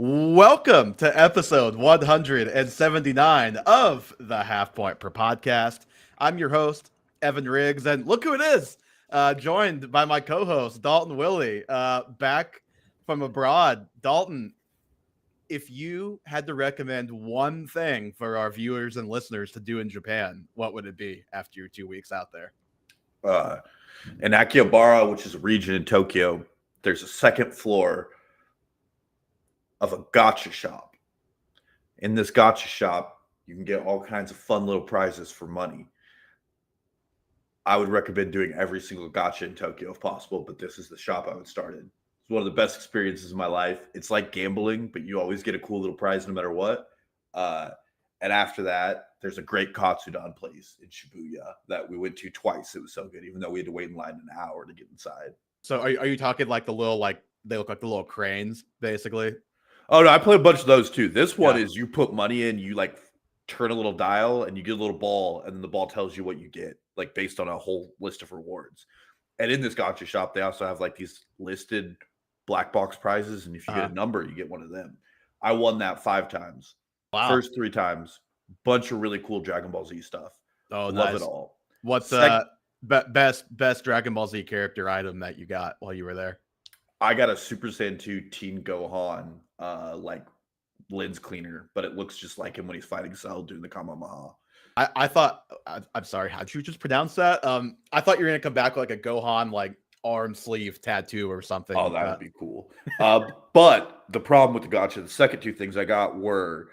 Welcome to episode 179 of the Half Point Per Podcast. I'm your host, Evan Riggs, and look who it is. Joined by my co-host, Dalton Willie, back from abroad. Dalton, if you had to recommend one thing for our viewers and listeners to do in Japan, what would it be after your 2 weeks out there? uh, in Akihabara, which is a region in Tokyo, there's a second floor of a gacha shop. In this gacha shop, you can get all kinds of fun little prizes for money. I would recommend doing every single gacha in Tokyo if possible, but this is the shop I would start in. It's one of the best experiences of my life. It's like gambling, but you always get a cool little prize no matter what. And after that, there's a great Katsudan place in Shibuya that we went to twice. It was so good, even though we had to wait in line an hour to get inside. So are you talking like the little, like, they look like the little cranes, basically? Oh, no, I played a bunch of those too. This one is you put money in, you like turn a little dial and you get a little ball, and then the ball tells you what you get, like based on a whole list of rewards. And in this gacha shop, they also have like these listed black box prizes. And if you get a number, you get one of them. I won that 5 times. Wow. First 3 times, bunch of really cool Dragon Ball Z stuff. Oh, Love nice. it all. What's best Dragon Ball Z character item that you got while you were there? I got a Super Saiyan 2 Teen Gohan like lens cleaner, but it looks just like him when he's fighting Cell doing the Kamehameha. I thought I'm sorry, how'd you just pronounce that? I thought you were gonna come back with like a Gohan like arm sleeve tattoo or something. Oh, that would be cool. But the problem with the gacha, the second 2 things I got were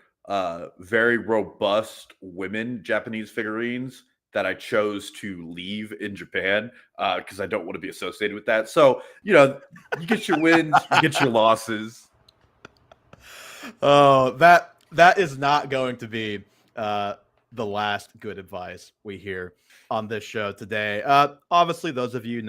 very robust women Japanese figurines that I chose to leave in Japan because I don't want to be associated with that. So, you know, you get your wins, you get your losses. Oh, that is not going to be the last good advice we hear on this show today. Obviously, those of you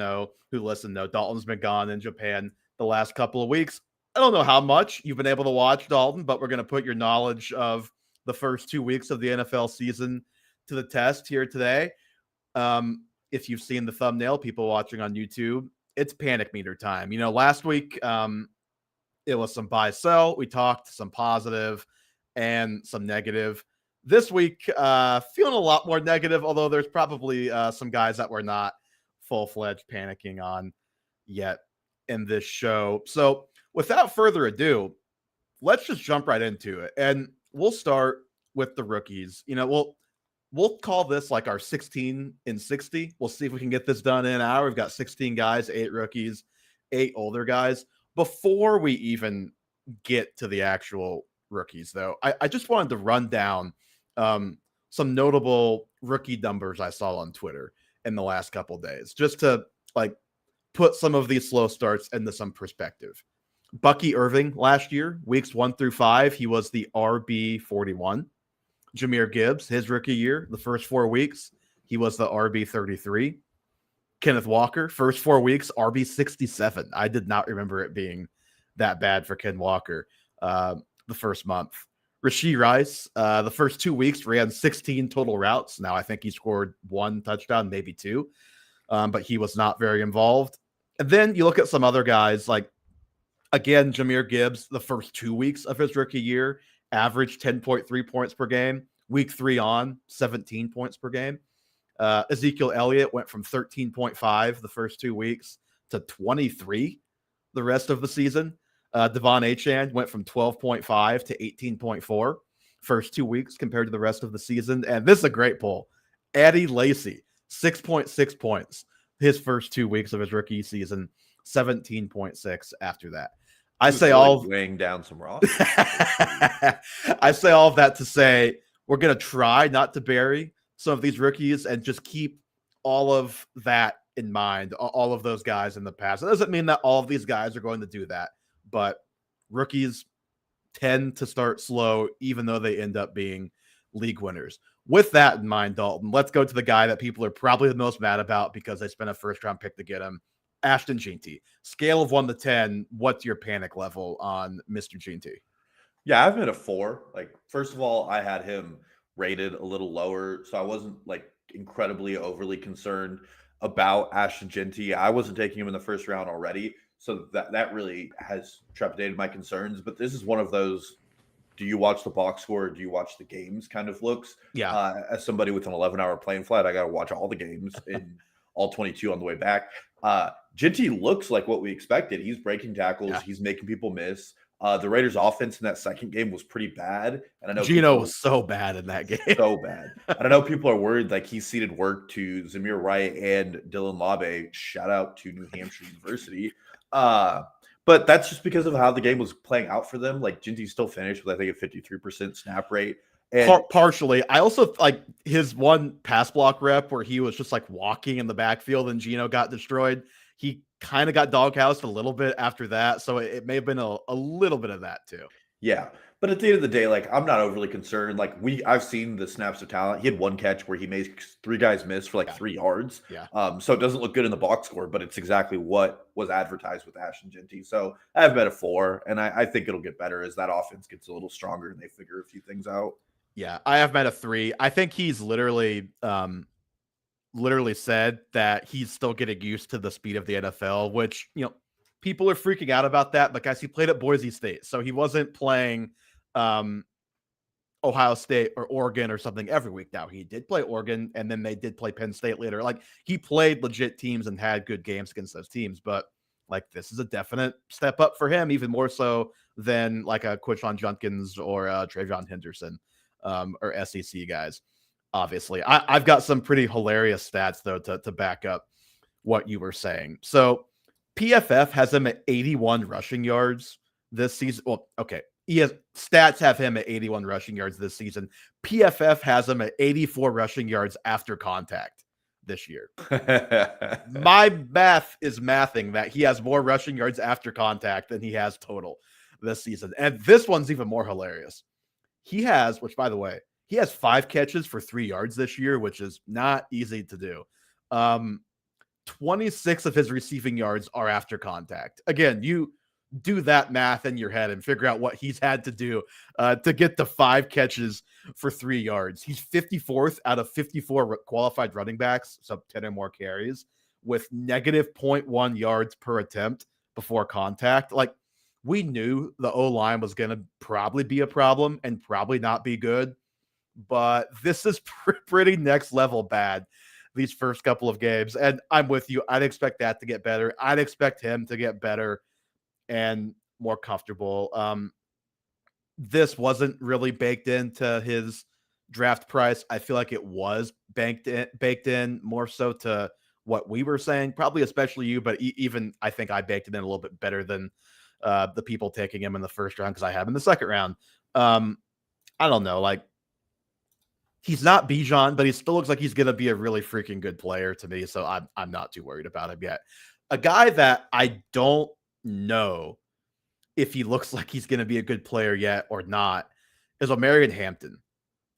who listen know Dalton's been gone in Japan the last couple of weeks. I don't know how much you've been able to watch, Dalton, but we're going to put your knowledge of the first 2 weeks of the NFL season to the test here today. If you've seen the thumbnail, people watching on YouTube, it's panic meter time. You know, last week it was some buy sell. We talked some positive and some negative. This week, feeling a lot more negative, although there's probably some guys that we're not full-fledged panicking on yet in this show. So without further ado, let's just jump right into it. And we'll start with the rookies. You know, we'll call this like our 16 in 60. We'll see if we can get this done in an hour. We've got 16 guys, 8 rookies, 8 older guys. Before we even get to the actual rookies, though, I just wanted to run down some notable rookie numbers I saw on Twitter in the last couple of days, just to like put some of these slow starts into some perspective. Bucky Irving last year, weeks 1 through 5, he was the RB 41. Jahmyr Gibbs, his rookie year, the first 4 weeks, he was the RB 33. Kenneth Walker, first 4 weeks, RB 67. I did not remember it being that bad for Ken Walker the first month. Rashee Rice, the first 2 weeks, ran 16 total routes. Now, I think he scored 1 touchdown, maybe 2, but he was not very involved. And then you look at some other guys, like, again, Jahmyr Gibbs, the first 2 weeks of his rookie year, averaged 10.3 points per game. Week 3 on, 17 points per game. Ezekiel Elliott went from 13.5 the first 2 weeks to 23 the rest of the season. Devon Achane went from 12.5 to 18.4 first 2 weeks compared to the rest of the season. And this is a great poll. Eddie Lacy, 6.6 points his first 2 weeks of his rookie season, 17.6 after that. I say all weighing down some rocks. I say all of that to say we're going to try not to bury some of these rookies and just keep all of that in mind, all of those guys in the past. It doesn't mean that all of these guys are going to do that, but rookies tend to start slow, even though they end up being league winners. With that in mind, Dalton, let's go to the guy that people are probably the most mad about because they spent a first-round pick to get him, Ashton Jeanty. Scale of 1 to 10, what's your panic level on Mr. Jeanty? Yeah, I've been a 4. Like, first of all, I had him rated a little lower, so I wasn't like incredibly overly concerned about Ashton Jeanty. I wasn't taking him in the first round already, So that really has trepidated my concerns. But this is one of those, do you watch the box score? Or do you watch the games kind of looks? Yeah. As somebody with an 11-hour plane flight, I got to watch all the games in all 22 on the way back. Ginty looks like what we expected. He's breaking tackles. Yeah. He's making people miss. The Raiders' offense in that second game was pretty bad, and I know Gino was so bad in that game. So bad. And I know people are worried like he ceded work to Zamir Wright and Dylan Labe. Shout out to New Hampshire University. But that's just because of how the game was playing out for them. Like Ginty still finished with I think a 53% snap rate. And partially, I also like his one pass block rep where he was just like walking in the backfield and Gino got destroyed. He kind of got doghoused a little bit after that, so it may have been a little bit of that too. Yeah, but at the end of the day, like I'm not overly concerned. Like I've seen the snaps of talent. He had one catch where he made 3 guys miss for like 3 yards. Yeah. So it doesn't look good in the box score, but it's exactly what was advertised with Ashton Ginty. So I have bet a 4, and I think it'll get better as that offense gets a little stronger and they figure a few things out. Yeah, I have bet a 3. I think he's literally said that he's still getting used to the speed of the NFL, which, people are freaking out about that. But guys, he played at Boise State, so he wasn't playing Ohio State or Oregon or something every week. Now he did play Oregon, and then they did play Penn State later. Like he played legit teams and had good games against those teams. But like this is a definite step up for him, even more so than like a Quinshon Judkins or Travion Henderson or SEC guys. Obviously, I've got some pretty hilarious stats though to back up what you were saying. So PFF has him at 81 rushing yards this season. Well, okay. Stats have him at 81 rushing yards this season. PFF has him at 84 rushing yards after contact this year. My math is mathing that he has more rushing yards after contact than he has total this season. And this one's even more hilarious. He has, which by the way, he has 5 catches for 3 yards this year, which is not easy to do. 26 of his receiving yards are after contact. Again, you do that math in your head and figure out what he's had to do to get the 5 catches for 3 yards. He's 54th out of 54 qualified running backs, so 10 or more carries, with negative 0.1 yards per attempt before contact. Like, we knew the O-line was going to probably be a problem and probably not be good, but this is pretty next level bad these first couple of games. And I'm with you. I'd expect that to get better. I'd expect him to get better and more comfortable. This wasn't really baked into his draft price. I feel like it was baked in more so to what we were saying, probably especially you, but even I think I baked it in a little bit better than the people taking him in the first round because I have him in the second round. I don't know, like he's not Bijan, but he still looks like he's going to be a really freaking good player to me. So I'm not too worried about him yet. A guy that I don't know if he looks like he's going to be a good player yet or not is Omarion Hampton.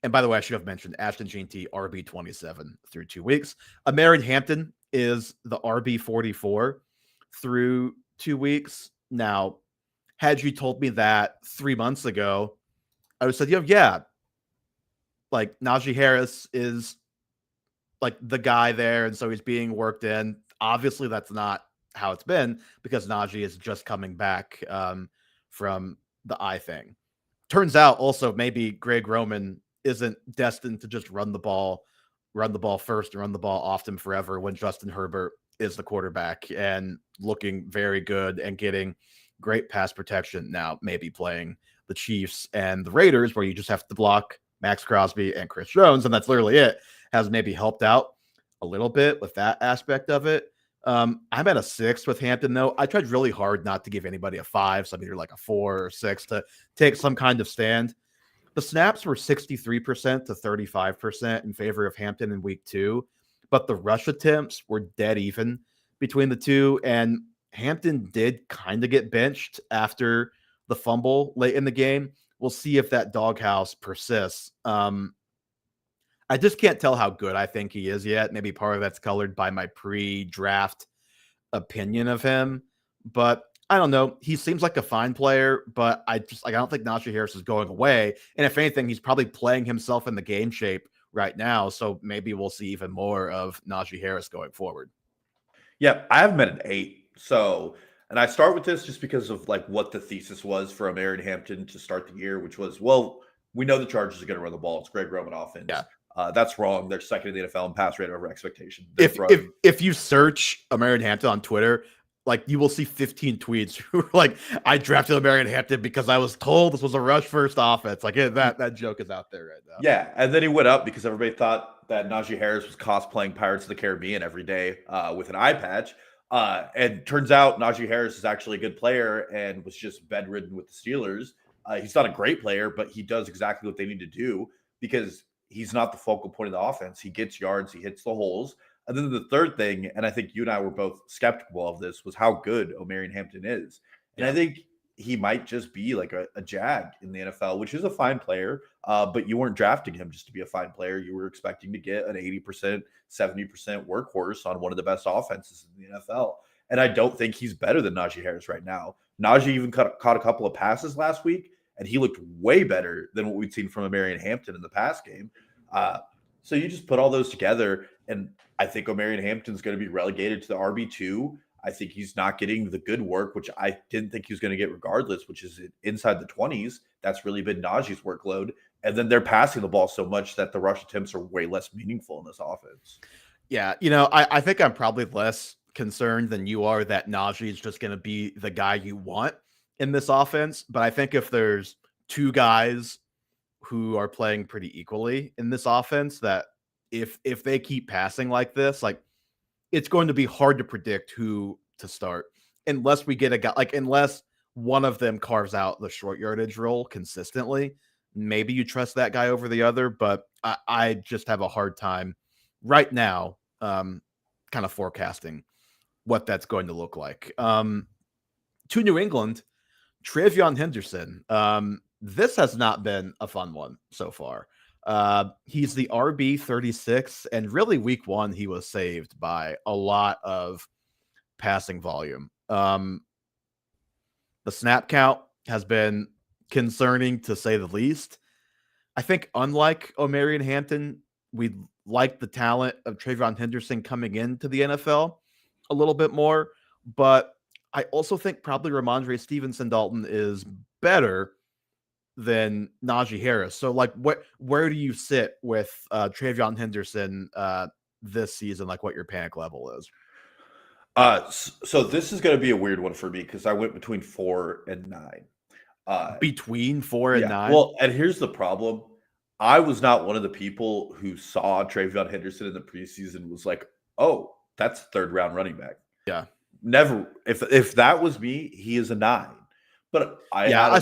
And by the way, I should have mentioned Ashton Ginty, RB 27 through 2 weeks. Omarion Hampton is the RB 44 through 2 weeks. Now, had you told me that 3 months ago, I would have said, yeah, like Najee Harris is like the guy there, and so he's being worked in. Obviously, that's not how it's been because Najee is just coming back from the eye thing. Turns out also maybe Greg Roman isn't destined to just run the ball first and run the ball often forever when Justin Herbert is the quarterback and looking very good and getting great pass protection. Now maybe playing the Chiefs and the Raiders where you just have to block Max Crosby and Chris Jones, and that's literally it, has maybe helped out a little bit with that aspect of it. I'm at a 6 with Hampton, though. I tried really hard not to give anybody a 5, so I'm either like a 4 or 6 to take some kind of stand. The snaps were 63% to 35% in favor of Hampton in week 2, but the rush attempts were dead even between the two, and Hampton did kind of get benched after the fumble late in the game. We'll see if that doghouse persists. I just can't tell how good I think he is yet. Maybe part of that's colored by my pre-draft opinion of him, but I don't know. He seems like a fine player, but I don't think Najee Harris is going away. And if anything, he's probably playing himself in the game shape right now. So maybe we'll see even more of Najee Harris going forward. Yeah, I have him at an 8. So And I start with this just because of like what the thesis was for Omarion Hampton to start the year, which was, well, we know the Chargers are going to run the ball. It's Greg Roman offense. Yeah. That's wrong. They're second in the NFL in pass rate over expectation. If you search Omarion Hampton on Twitter, like you will see 15 tweets who are like, I drafted Omarion Hampton because I was told this was a rush first offense. Like that joke is out there right now. Yeah, and then he went up because everybody thought that Najee Harris was cosplaying Pirates of the Caribbean every day with an eye patch. And turns out Najee Harris is actually a good player and was just bedridden with the Steelers. He's not a great player, but he does exactly what they need to do because he's not the focal point of the offense. He gets yards, he hits the holes. And then the third thing, and I think you and I were both skeptical of this, was how good Omarion Hampton is. And I think he might just be like a jag in the NFL, which is a fine player, but you weren't drafting him just to be a fine player. You were expecting to get an 80%, 70% workhorse on one of the best offenses in the NFL. And I don't think he's better than Najee Harris right now. Najee even caught a couple of passes last week, and he looked way better than what we'd seen from Omarion Hampton in the past game. So you just put all those together, and I think Omarion Hampton's going to be relegated to the RB2. I think he's not getting the good work, which I didn't think he was going to get regardless, which is inside the 20s. That's really been Najee's workload. And then they're passing the ball so much that the rush attempts are way less meaningful in this offense. Yeah, I think I'm probably less concerned than you are that Najee is just going to be the guy you want in this offense. But I think if there's two guys who are playing pretty equally in this offense, that if they keep passing like this, like it's going to be hard to predict who to start unless we get a guy, like unless one of them carves out the short yardage role consistently. Maybe you trust that guy over the other, but I just have a hard time right now kind of forecasting what that's going to look like. To New England, Travion Henderson. This has not been a fun one so far. He's the RB 36, and really week one, he was saved by a lot of passing volume. The snap count has been concerning to say the least. I think unlike Omarion Hampton, we like the talent of Travion Henderson coming into the NFL a little bit more, but I also think probably Ramondre Stevenson Dalton is better than Najee Harris. So like where do you sit with Travion Henderson this season, like what your panic level is? So this is going to be a weird one for me because I went between 4 and 9. Between 4 and 9? Well, and here's the problem. I was not one of the people who saw Travion Henderson in the preseason was like, oh, that's a third round running back. Yeah. Never. If that was me, he is a 9. But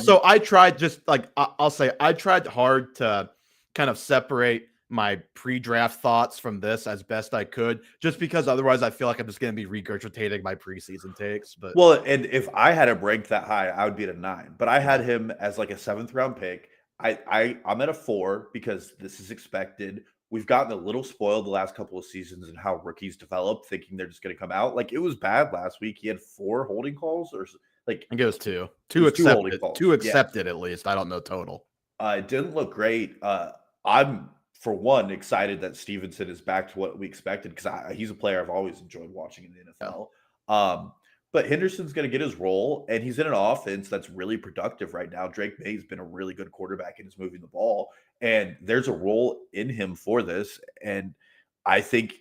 so I tried just like I'll say I tried hard to kind of separate my pre-draft thoughts from this as best I could, just because otherwise I feel like I'm just going to be regurgitating my preseason takes. But well, and if I had him ranked that high, I would be at a 9. But I had him as like a 7th round pick. I'm at a 4 because this is expected. We've gotten a little spoiled the last couple of seasons and how rookies develop, thinking they're just going to come out. Like it was bad last week. He had 4 holding calls or. Like I think it was two accepted at least. I don't know total. It didn't look great. I'm for one excited that Stevenson is back to what we expected because he's a player I've always enjoyed watching in the NFL. But Henderson's going to get his role, and he's in an offense that's really productive right now. Drake May's been a really good quarterback and is moving the ball, and there's a role in him for this. And I think,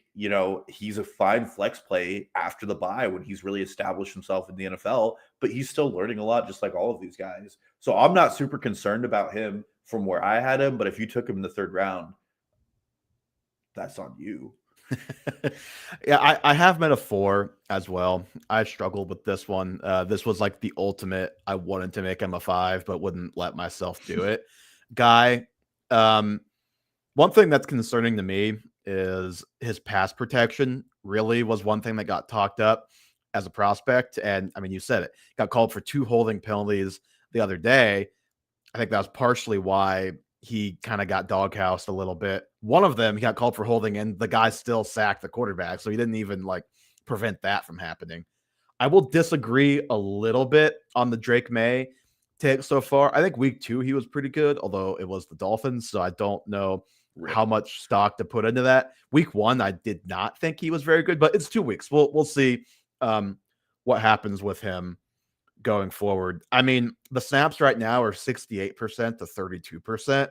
he's a fine flex play after the bye when he's really established himself in the NFL, but he's still learning a lot, just like all of these guys. So I'm not super concerned about him from where I had him, but if you took him in the 3rd round, that's on you. Yeah, I have him at a 4 as well. I struggled with this one. This was like the ultimate. I wanted to make him a 5, but wouldn't let myself do it. Guy, one thing that's concerning to me is his pass protection really was one thing that got talked up as a prospect. And I mean, you said it, got called for 2 holding penalties the other day. I think that was partially why he kind of got doghoused a little bit. One of them, he got called for holding and the guy still sacked the quarterback. So he didn't even like prevent that from happening. I will disagree a little bit on the Drake May take so far. I think week 2, he was pretty good, although it was the Dolphins. So I don't know how much stock to put into that. Week 1, I did not think he was very good, but it's 2 weeks. We'll see what happens with him going forward. I mean, the snaps right now are 68% to 32%.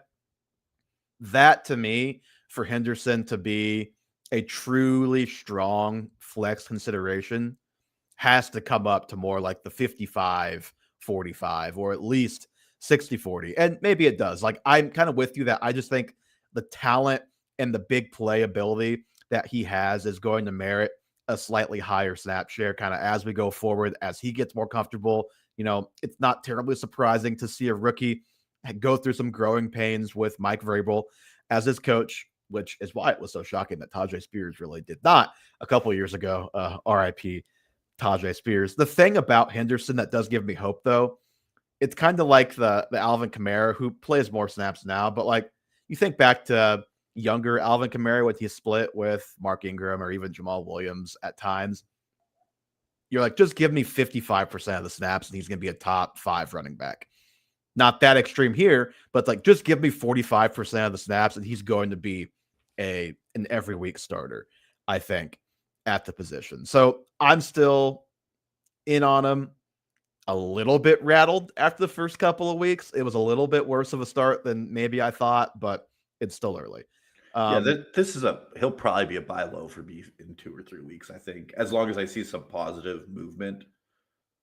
That to me, for Henderson to be a truly strong flex consideration, has to come up to more like the 55-45 or at least 60-40. And maybe it does. Like, I'm kind of with you that I just think the talent and the big play ability that he has is going to merit a slightly higher snap share kind of as we go forward, as he gets more comfortable. It's not terribly surprising to see a rookie go through some growing pains with Mike Vrabel as his coach, which is why it was so shocking that Tajay Spears really did not a couple of years ago. RIP Tajay Spears. The thing about Henderson that does give me hope, though, it's kind of like the Alvin Kamara, who plays more snaps now, but like you think back to younger Alvin Kamara when he split with Mark Ingram or even Jamal Williams at times. You're like, just give me 55% of the snaps and he's going to be a top 5 running back. Not that extreme here, but like just give me 45% of the snaps and he's going to be an every week starter, I think, at the position. So I'm still in on him. A little bit rattled after the first couple of weeks. It was a little bit worse of a start than maybe I thought, but it's still early. This is he'll probably be a buy low for me in 2 or 3 weeks, I think, as long as I see some positive movement.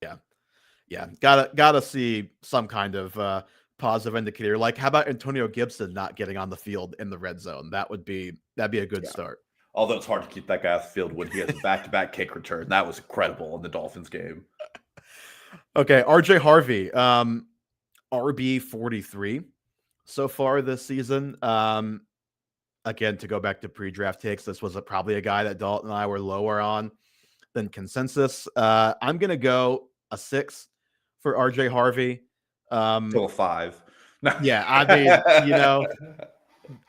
Yeah. Gotta see some kind of positive indicator. Like, how about Antonio Gibson not getting on the field in the red zone? That'd be a good start. Although it's hard to keep that guy off the field when he has a back-to-back kick return. That was incredible in the Dolphins game. Okay, RJ Harvey, RB 43 so far this season. Again, to go back to pre-draft takes, this was probably a guy that Dalton and I were lower on than consensus. I'm gonna go a 6 for RJ Harvey. To a 5. Yeah, I mean,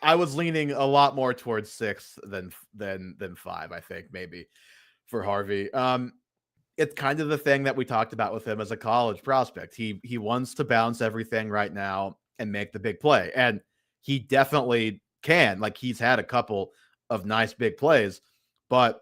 I was leaning a lot more towards 6 than 5, I think, maybe, for Harvey. It's kind of the thing that we talked about with him as a college prospect. He wants to bounce everything right now and make the big play. And he definitely can. Like, he's had a couple of nice big plays, but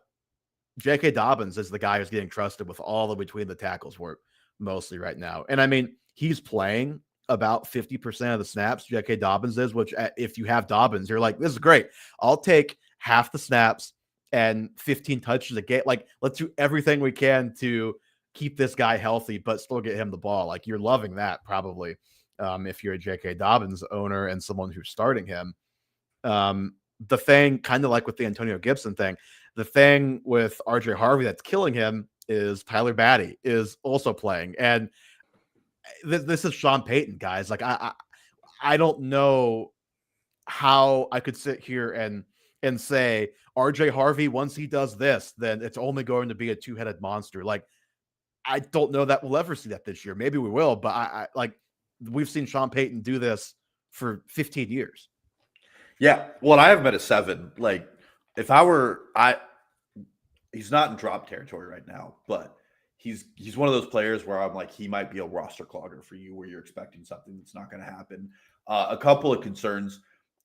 J.K. Dobbins is the guy who's getting trusted with all the between the tackles work mostly right now. And I mean, he's playing about 50% of the snaps, J.K. Dobbins is, which if you have Dobbins, you're like, this is great. I'll take half the snaps and 15 touches a game. Like, let's do everything we can to keep this guy healthy, but still get him the ball. Like, you're loving that probably if you're a J.K. Dobbins owner and someone who's starting him. The thing, kind of like with the Antonio Gibson thing, the thing with RJ Harvey that's killing him is Tyler Batty is also playing. And this is Sean Payton, guys. Like, I don't know how I could sit here and say RJ Harvey, once he does this, then it's only going to be a 2-headed monster. Like, I don't know that we'll ever see that this year. Maybe we will, but I like, we've seen Sean Payton do this for 15 years. Yeah. Well, I have him at a 7. Like, if I were, he's not in drop territory right now, but he's one of those players where I'm like, he might be a roster clogger for you, where you're expecting something that's not going to happen. A couple of concerns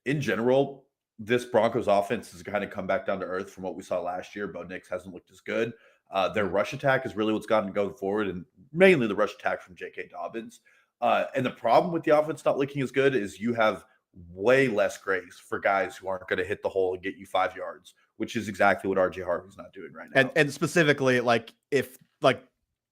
in general. This Broncos offense has kind of come back down to earth from what we saw last year. Bo Nix hasn't looked as good. Their rush attack is really what's gotten going forward, and mainly the rush attack from J.K. Dobbins. And the problem with the offense not looking as good is you have way less grace for guys who aren't going to hit the hole and get you 5 yards, which is exactly what RJ Harvey's not doing right now. And specifically, like, if like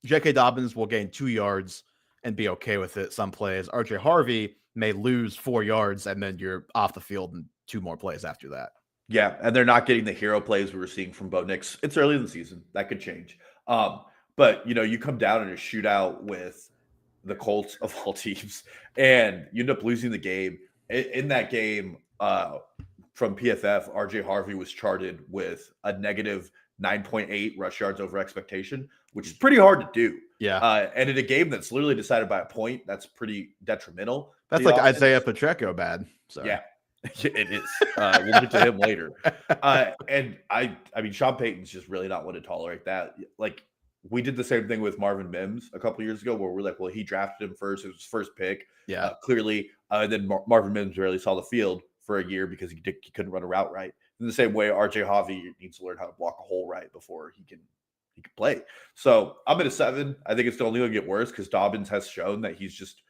J.K. Dobbins will gain 2 yards and be okay with it some plays, RJ Harvey may lose 4 yards and then you're off the field in 2 more plays after that. Yeah, and they're not getting the hero plays we were seeing from Bo Nix. It's early in the season. That could change. But, you come down in a shootout with the Colts of all teams, and you end up losing the game. In that game, from PFF, RJ Harvey was charted with a negative 9.8 rush yards over expectation, which is pretty hard to do. Yeah. And in a game that's literally decided by a point, that's pretty detrimental. That's like offense. Isaiah Pacheco bad. Sorry. Yeah, it is. We'll get to him later. And I mean, Sean Payton's just really not one to tolerate that. Like, we did the same thing with Marvin Mims a couple years ago, where we're like, well, he drafted him first. It was his first pick. Yeah. Clearly. And then Marvin Mims barely saw the field for a year because he couldn't run a route right. In the same way, RJ Harvey needs to learn how to block a hole right before he can he can play. So I'm at a 7. I think it's only going to get worse because Dobbins has shown that he's just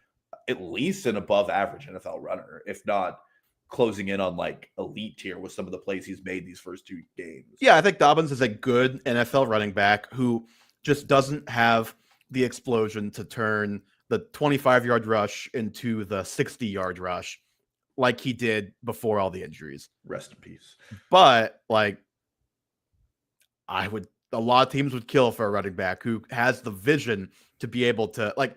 at least an above average NFL runner, if not closing in on like elite tier with some of the plays he's made these first 2 games. Yeah, I think Dobbins is a good NFL running back who just doesn't have the explosion to turn the 25-yard rush into the 60-yard rush like he did before all the injuries. Rest in peace. But like, a lot of teams would kill for a running back who has the vision to be able to like.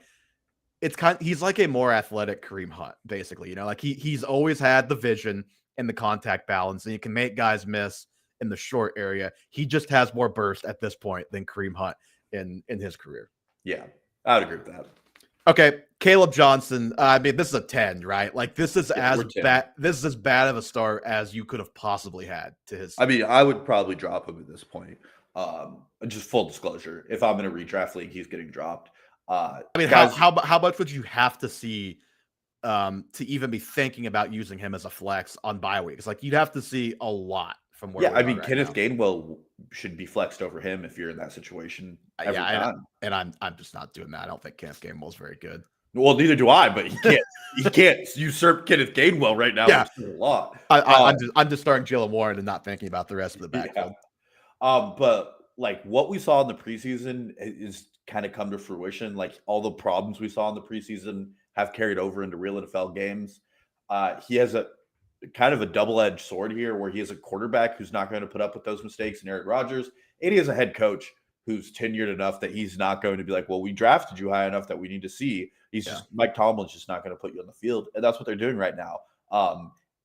He's like a more athletic Kareem Hunt, basically. You know, like he's always had the vision and the contact balance, and he can make guys miss in the short area. He just has more burst at this point than Kareem Hunt in his career. Yeah, I would agree with that. Okay, Caleb Johnson. I mean, this is a 10, right? Like this is as bad. This is as bad of a start as you could have possibly had to his. I mean, I would probably drop him at this point. Just full disclosure, if I'm in a redraft league, he's getting dropped. I mean, guys, how much would you have to see to even be thinking about using him as a flex on bye weeks? Like you'd have to see a lot from where. Yeah, I mean, right Kenneth Gainwell should be flexed over him if you're in that situation. Every time. And I'm just not doing that. I don't think Kenneth Gainwell is very good. Well, neither do I, but he can't usurp Kenneth Gainwell right now. Yeah, a lot. I'm just starting Jaylen Warren and not thinking about the rest of the backfield. Yeah. But like what we saw in the preseason is kind of come to fruition. Like all the problems we saw in the preseason have carried over into real NFL games. He has a kind of a double-edged sword here where he has a quarterback who's not going to put up with those mistakes in Aaron Rodgers, and he has a head coach who's tenured enough that he's not going to be like, well, we drafted you high enough that we need to see. He's just Mike Tomlin's just not going to put you on the field, and that's what they're doing right now.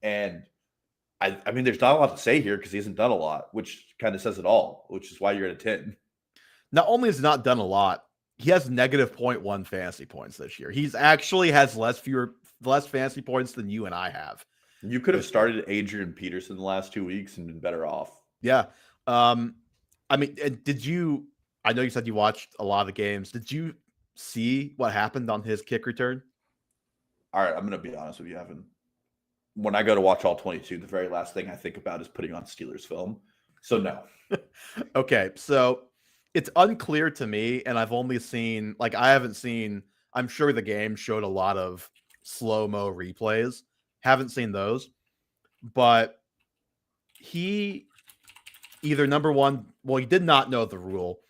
And I mean, there's not a lot to say here because he hasn't done a lot, which kind of says it all, which is why you're at a 10. Not only has he not done a lot, he has negative 0.1 fantasy points this year. He's actually has less fantasy points than you and I have. You could have started Adrian Peterson the last 2 weeks and been better off. Yeah. I mean, I know you said you watched a lot of the games. Did you see what happened on his kick return? All right, I'm going to be honest with you, Evan. When I go to watch all 22, the very last thing I think about is putting on Steelers film. So no. Okay, so it's unclear to me, and I've only seen I'm sure the game showed a lot of slow-mo replays. Haven't seen those, but he either number one, well, he did not know the rule,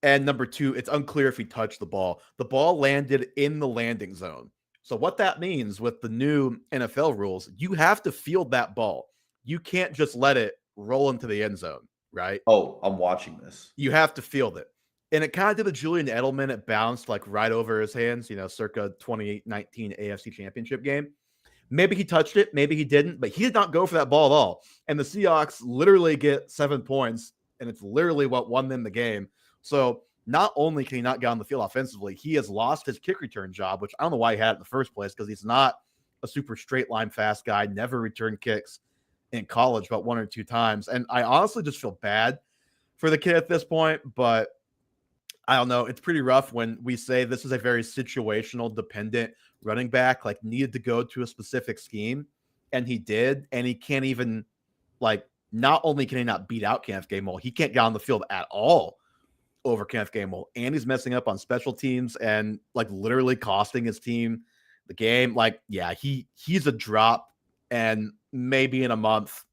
and number two, it's unclear if he touched the ball. The ball landed in the landing zone. So what that means with the new NFL rules, you have to field that ball. You can't just let it roll into the end zone, right? Oh, I'm watching this. You have to field it. And it kind of did a Julian Edelman. It bounced like right over his hands, circa 2019 AFC Championship game. Maybe he touched it, maybe he didn't, but he did not go for that ball at all. And the Seahawks literally get 7 points, and it's literally what won them the game. So not only can he not get on the field offensively, he has lost his kick return job, which I don't know why he had it in the first place because he's not a super straight line fast guy, never returned kicks in college about 1 or 2 times. And I honestly just feel bad for the kid at this point, but I don't know. It's pretty rough when we say this is a very situational dependent running back, like needed to go to a specific scheme, and he did, and he can't even not only can he not beat out Kenneth Gainwell, he can't get on the field at all over Kenneth Gainwell, and he's messing up on special teams and literally costing his team the game. He's a drop, and maybe in a month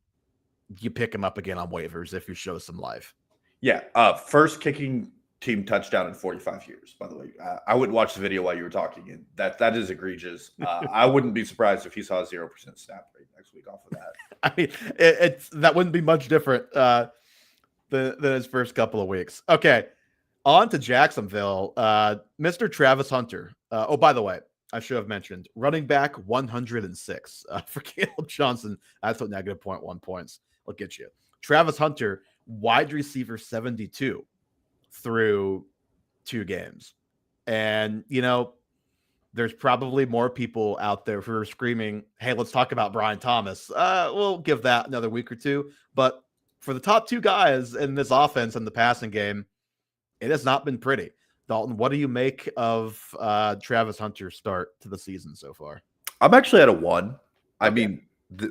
you pick him up again on waivers if you show some life. Yeah, first kicking team touchdown in 45 years, by the way. I wouldn't watch the video while you were talking, and that is egregious. I wouldn't be surprised if he saw a 0% snap rate next week off of that. I mean, it's that wouldn't be much different than his first couple of weeks. Okay, on to Jacksonville. Mr. Travis Hunter. Oh, by the way, I should have mentioned running back 106 for Caleb Johnson. That's what negative 0.1 points will get you. Travis Hunter, wide receiver 72 through 2 games. And, there's probably more people out there who are screaming, hey, let's talk about Brian Thomas. We'll give that another week or two. But for the top 2 guys in this offense and the passing game, it has not been pretty. Dalton, what do you make of Travis Hunter's start to the season so far? I'm actually at a 1. I mean,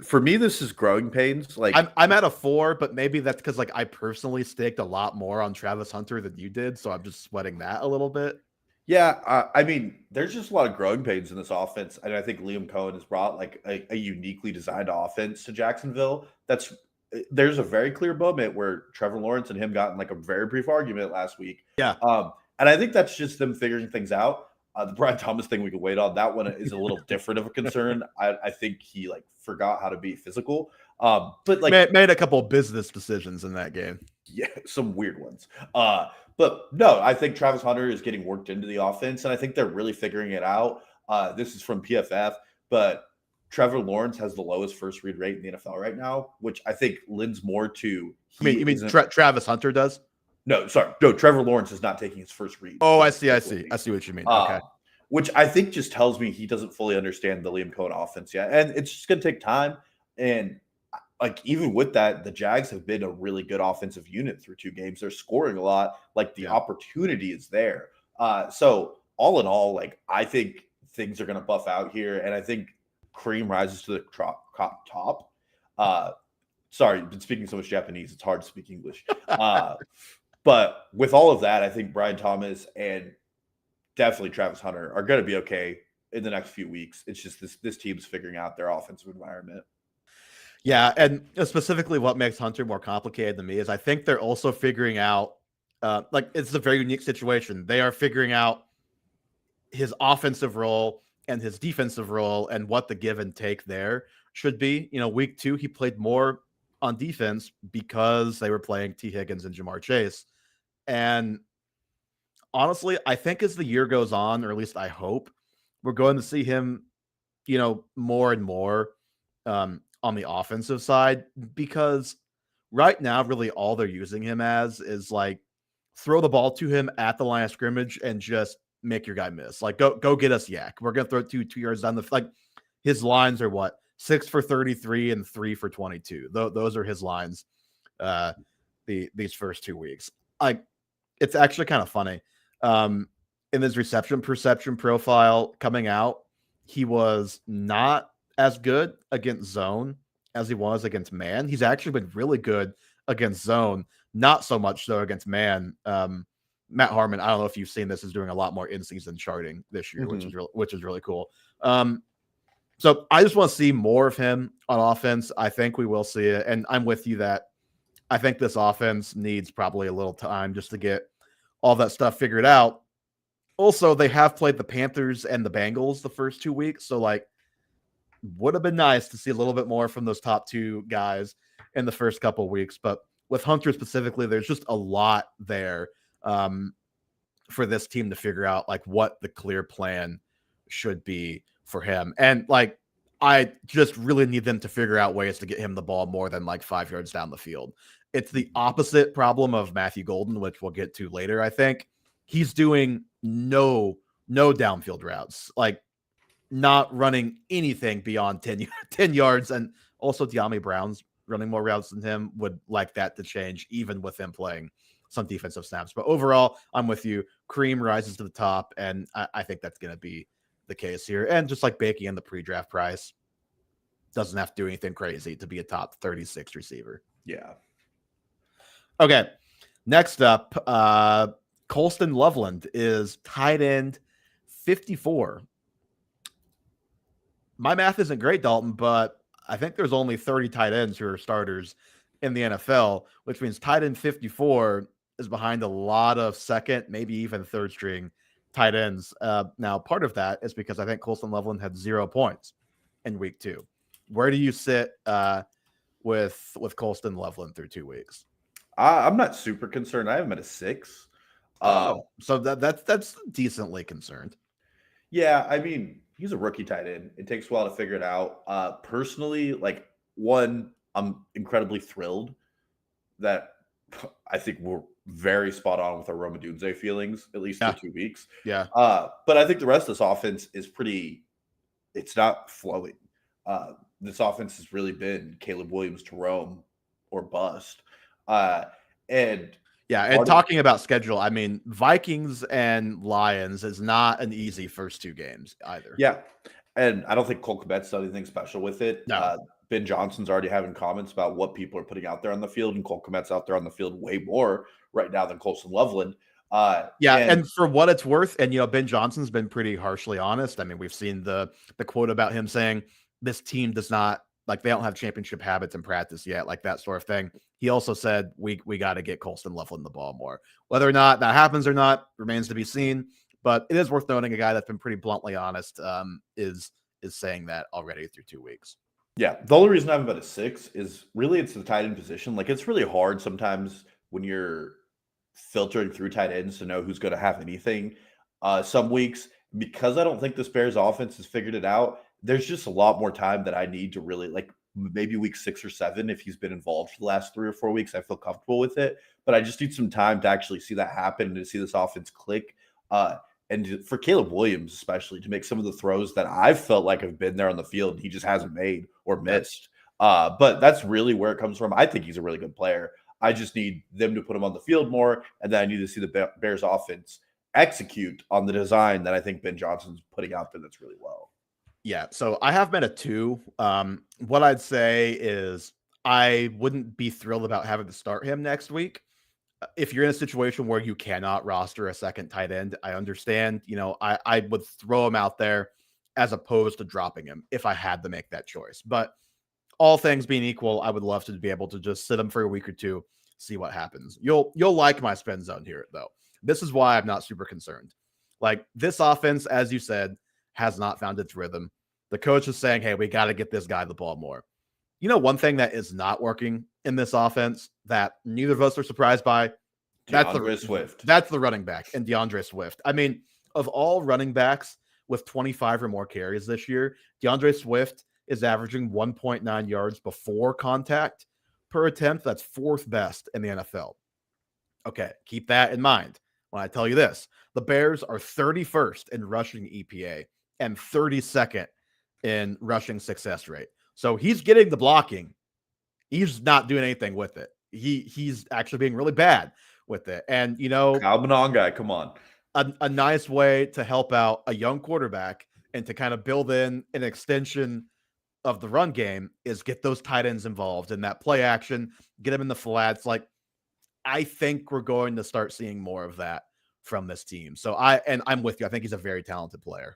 For me, this is growing pains. Like I'm at a 4, but maybe that's because like I personally staked a lot more on Travis Hunter than you did, so I'm just sweating that a little bit. yeah, I mean, there's just a lot of growing pains in this offense, and I think Liam Cohen has brought like a uniquely designed offense to Jacksonville. There's a very clear moment where Trevor Lawrence and him got in like a very brief argument last week. Yeah. And I think that's just them figuring things out. The Brian Thomas thing we can wait on. That one is a little different of a concern. I think he like forgot how to be physical. But like Made a couple business decisions in that game. yeah, some weird ones. But no, I think Travis Hunter is getting worked into the offense, and I think they're really figuring it out. This is from PFF, but Trevor Lawrence has the lowest first read rate in the NFL right now, which I think lends more to. You mean Travis Hunter does? No, sorry, no. Trevor Lawrence is not taking his first read. Oh, I see what you mean. Okay, which I think just tells me he doesn't fully understand the Liam Cohen offense yet, and it's just going to take time. And like even with that, the Jags have been a really good offensive unit through 2 games. They're scoring a lot. Like the opportunity is there. So all in all, like I think things are going to buff out here, and I think Kareem rises to the top. Sorry, I've been speaking so much Japanese; it's hard to speak English. But with all of that, I think Brian Thomas and definitely Travis Hunter are going to be okay in the next few weeks. It's just this team's figuring out their offensive environment. Yeah, and specifically what makes Hunter more complicated than me is I think they're also figuring out, like it's a very unique situation. They are figuring out his offensive role and his defensive role and what the give and take there should be. Week 2, he played more on defense because they were playing T. Higgins and Jamar Chase. And honestly, I think as the year goes on, or at least I hope, we're going to see him, more and more on the offensive side, because right now, really all they're using him as is like throw the ball to him at the line of scrimmage and just make your guy miss. Like go get us yak. We're gonna throw 2 yards down the like. His lines are what 6 for 33 and 3 for 22. Those are his lines. These first 2 weeks, like it's actually kind of funny. In his reception perception profile coming out, he was not as good against zone as he was against man. He's actually been really good against zone, not so much so against man. Matt Harmon, I don't know if you've seen this, is doing a lot more in-season charting this year, which is really cool. So I just want to see more of him on offense. I think we will see it, and I'm with you that I think this offense needs probably a little time just to get all that stuff figured out. Also, they have played the Panthers and the Bengals the first 2 weeks, so like would have been nice to see a little bit more from those top 2 guys in the first couple of weeks. But with Hunter specifically, there's just a lot there for this team to figure out like what the clear plan should be for him. And like I just really need them to figure out ways to get him the ball more than like 5 yards down the field. It's the opposite problem of Matthew Golden, which we'll get to later. I think he's doing no downfield routes, like not running anything beyond 10 yards. And also De'Ami Brown's running more routes than him. Would like that to change, even with him playing some defensive snaps. But overall, I'm with you. Kareem rises to the top, and I think that's going to be the case here. And just like baking in the pre-draft price, doesn't have to do anything crazy to be a top 36 receiver. Yeah. Okay. Next up, Colston Loveland is tight end 54. My math isn't great, Dalton, but I think there's only 30 tight ends who are starters in the NFL, which means tight end 54 is behind a lot of second, maybe even third string tight ends. Now, part of that is because I think Colston Loveland had 0 points in week 2. Where do you sit with Colston Loveland through 2 weeks? I'm not super concerned. I have him at a 6. So that's decently concerned. Yeah, I mean, he's a rookie tight end. It takes a while to figure it out. Personally, like one, I'm incredibly thrilled that I think we're very spot on with our Rome Odunze feelings, at least for 2 weeks. Yeah. But I think the rest of this offense is it's not flowing. This offense has really been Caleb Williams to Rome or bust. And talking about schedule, I mean, Vikings and Lions is not an easy first 2 games either. Yeah. And I don't think Cole Kmet's done anything special with it. No. Ben Johnson's already having comments about what people are putting out there on the field, and Cole Kmet's out there on the field way more right now than Colson Loveland. Yeah, And and for what it's worth, and Ben Johnson's been pretty harshly honest. I mean, we've seen the quote about him saying this team does not like they don't have championship habits in practice yet, like that sort of thing. He also said we got to get Colston Loveland the ball more. Whether or not that happens or not remains to be seen. But it is worth noting a guy that's been pretty bluntly honest is saying that already through 2 weeks. Yeah, the only reason I haven't been a 6 is really it's the tight end position. Like it's really hard sometimes when you're filtering through tight ends to know who's going to have anything. Some weeks, because I don't think this Bears offense has figured it out, there's just a lot more time that I need to really like maybe week 6 or 7. If he's been involved for the last 3 or 4 weeks, I feel comfortable with it. But I just need some time to actually see that happen and to see this offense click. And for Caleb Williams, especially to make some of the throws that I've felt like have been there on the field, he just hasn't made or missed. But that's really where it comes from. I think he's a really good player. I just need them to put him on the field more, and then I need to see the Bears offense execute on the design that I think Ben Johnson's putting out there that's really well. Yeah, so I have been a 2. What I'd say is I wouldn't be thrilled about having to start him next week. If you're in a situation where you cannot roster a second tight end, I understand. I would throw him out there as opposed to dropping him if I had to make that choice. But all things being equal, I would love to be able to just sit him for a week or two, see what happens. You'll like my spin zone here, though. This is why I'm not super concerned. Like this offense, as you said, has not found its rhythm. The coach is saying, hey, we got to get this guy the ball more. One thing that is not working in this offense that neither of us are surprised by, DeAndre Swift. That's the running back and DeAndre Swift. I mean, of all running backs with 25 or more carries this year, DeAndre Swift is averaging 1.9 yards before contact per attempt. That's 4th best in the NFL. Okay, keep that in mind when I tell you this. The Bears are 31st in rushing EPA and 32nd in rushing success rate. So he's getting the blocking. He's not doing anything with it. He's actually being really bad with it. And, Kyle Monangai, come on. A nice way to help out a young quarterback and to kind of build in an extension of the run game is get those tight ends involved in that play action, get them in the flats. Like, I think we're going to start seeing more of that from this team. So I'm with you. I think he's a very talented player.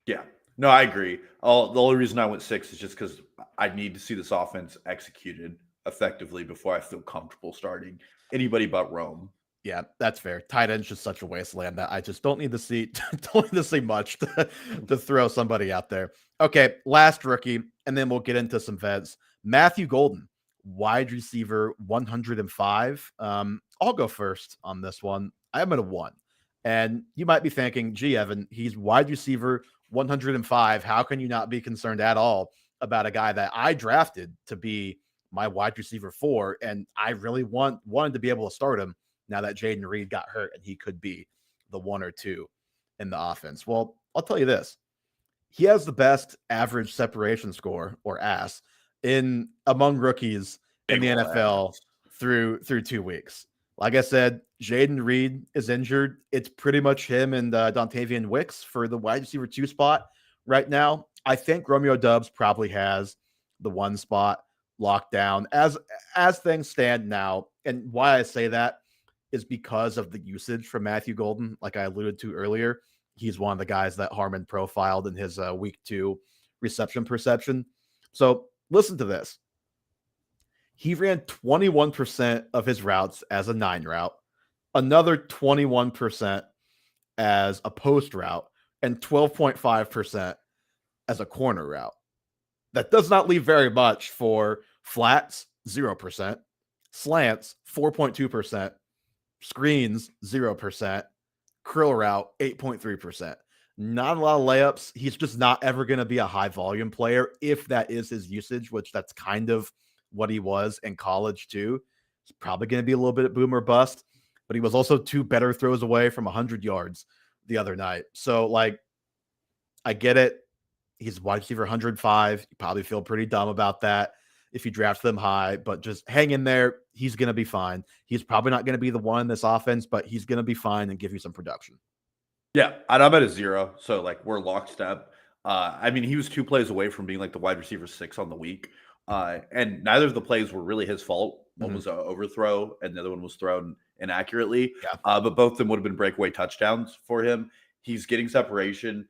Yeah, no, I agree. The only reason I went 6 is just because I need to see this offense executed effectively before I feel comfortable starting anybody but Rome. Yeah, that's fair. Tight end's just such a wasteland that I just don't need to see much to throw somebody out there. Okay, last rookie, and then we'll get into some vets. Matthew Golden, wide receiver 105. I'll go first on this one. I am at a 1. And you might be thinking, gee, Evan, he's wide receiver 105. How can you not be concerned at all about a guy that I drafted to be my wide receiver 4? And I really wanted to be able to start him now that Jayden Reed got hurt and he could be the 1 or 2 in the offense. Well, I'll tell you this. He has the best average separation score, or AS, among rookies in the NFL through 2 weeks. Like I said, Jayden Reed is injured. It's pretty much him and Dontavian Wicks for the wide receiver 2 spot right now. I think Romeo Doubs probably has the 1 spot locked down as things stand now. And why I say that is because of the usage from Matthew Golden. Like I alluded to earlier, he's one of the guys that Harmon profiled in his week 2 reception perception. So listen to this. He ran 21% of his routes as a 9 route, another 21% as a post route, and 12.5% as a corner route. That does not leave very much for flats, 0%, slants, 4.2%, screens, 0%, curl route, 8.3%. Not a lot of layups. He's just not ever going to be a high volume player if that is his usage, which that's kind of what he was in college too. He's probably going to be a little bit of boom or bust, but he was also 2 better throws away from 100 yards the other night. So, like, I get it. He's wide receiver 105. You probably feel pretty dumb about that if you draft them high, but just hang in there. He's going to be fine. He's probably not going to be the one in this offense, but he's going to be fine and give you some production. Yeah, and I'm at a 0, so like we're lockstep. I mean, he was 2 plays away from being like the wide receiver 6 on the week. And neither of the plays were really his fault. One was an overthrow, and the other one was thrown inaccurately. Yeah. But both of them would have been breakaway touchdowns for him. He's getting separation.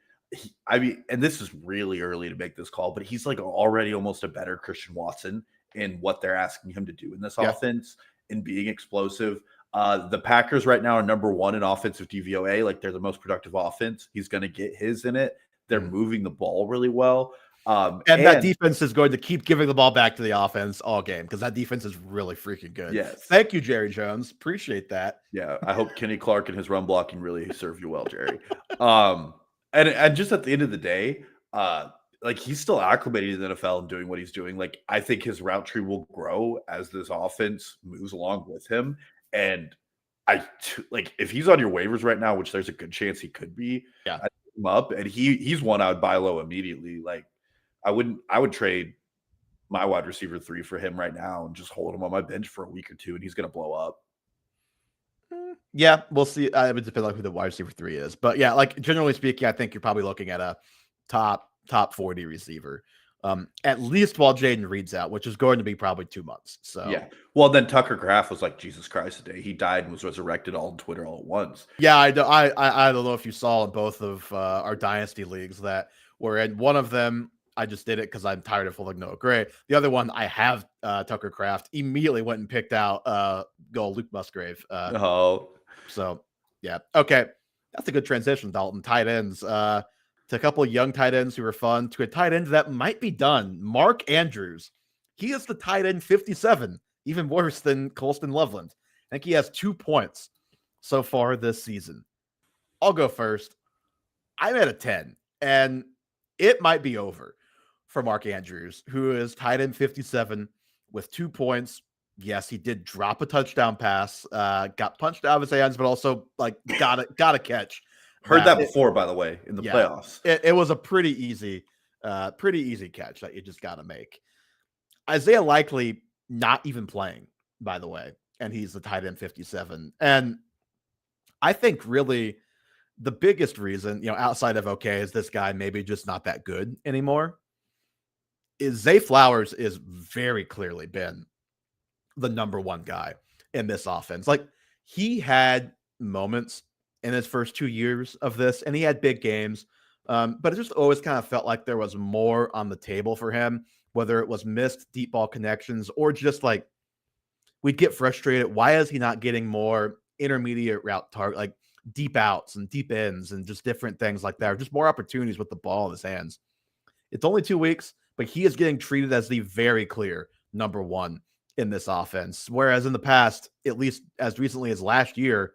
I mean, and this is really early to make this call, but he's like already almost a better Christian Watson in what they're asking him to do in this offense and being explosive. The Packers right now are number 1 in offensive DVOA. Like, they're the most productive offense. He's going to get his in it. They're moving the ball really well. And that defense is going to keep giving the ball back to the offense all game because that defense is really freaking good. Yes. Thank you, Jerry Jones. Appreciate that. Yeah. I hope Kenny Clark and his run blocking really serve you well, Jerry. And just at the end of the day, like, he's still acclimated to the NFL and doing what he's doing. Like, I think his route tree will grow as this offense moves along with him. And like, if he's on your waivers right now, which there's a good chance he could be, Yeah. I'd pick him up, and he's one I would buy low immediately. Like, I would trade my wide receiver 3 for him right now and just hold him on my bench for a week or 2, and he's going to blow up. Yeah, we'll see. It would depend on who the wide receiver 3 is, but yeah, like, generally speaking, I think you're probably looking at a top 40 receiver, at least while Jaden Reed's out, which is going to be probably 2 months. So yeah. Well, then Tucker Kraft was like Jesus Christ today. He died and was resurrected all on Twitter all at once. Yeah, I don't know if you saw in both of our dynasty leagues that we're in. One of them, I just did it because I'm tired of following Noah Gray. The other one, I have Tucker Kraft. Immediately went and picked out Luke Musgrave. So yeah, okay, that's a good transition, Dalton. Tight ends. To a couple of young tight ends who are fun, to a tight end that might be done. Mark Andrews. He is the tight end 57, even worse than Colston Loveland. I think he has 2 points so far this season. I'll go first. I'm at a 10, and it might be over for Mark Andrews, who is tight end 57 with 2 points. Yes, he did drop a touchdown pass, got punched out of his hands, but also like got a catch. Heard that before, by the way, in the playoffs. It was a pretty easy catch that you just got to make. Isaiah Likely not even playing, by the way, and he's the tight end 57. And I think really the biggest reason, outside of is this guy maybe just not that good anymore, is Zay Flowers is very clearly been the number 1 guy in this offense. Like, he had moments in his first 2 years of this, and he had big games, but it just always kind of felt like there was more on the table for him, whether it was missed deep ball connections or just like we'd get frustrated. Why is he not getting more intermediate route target, like deep outs and deep ends and just different things like that, or just more opportunities with the ball in his hands? It's only 2 weeks, but he is getting treated as the very clear number 1 in this offense. Whereas in the past, at least as recently as last year,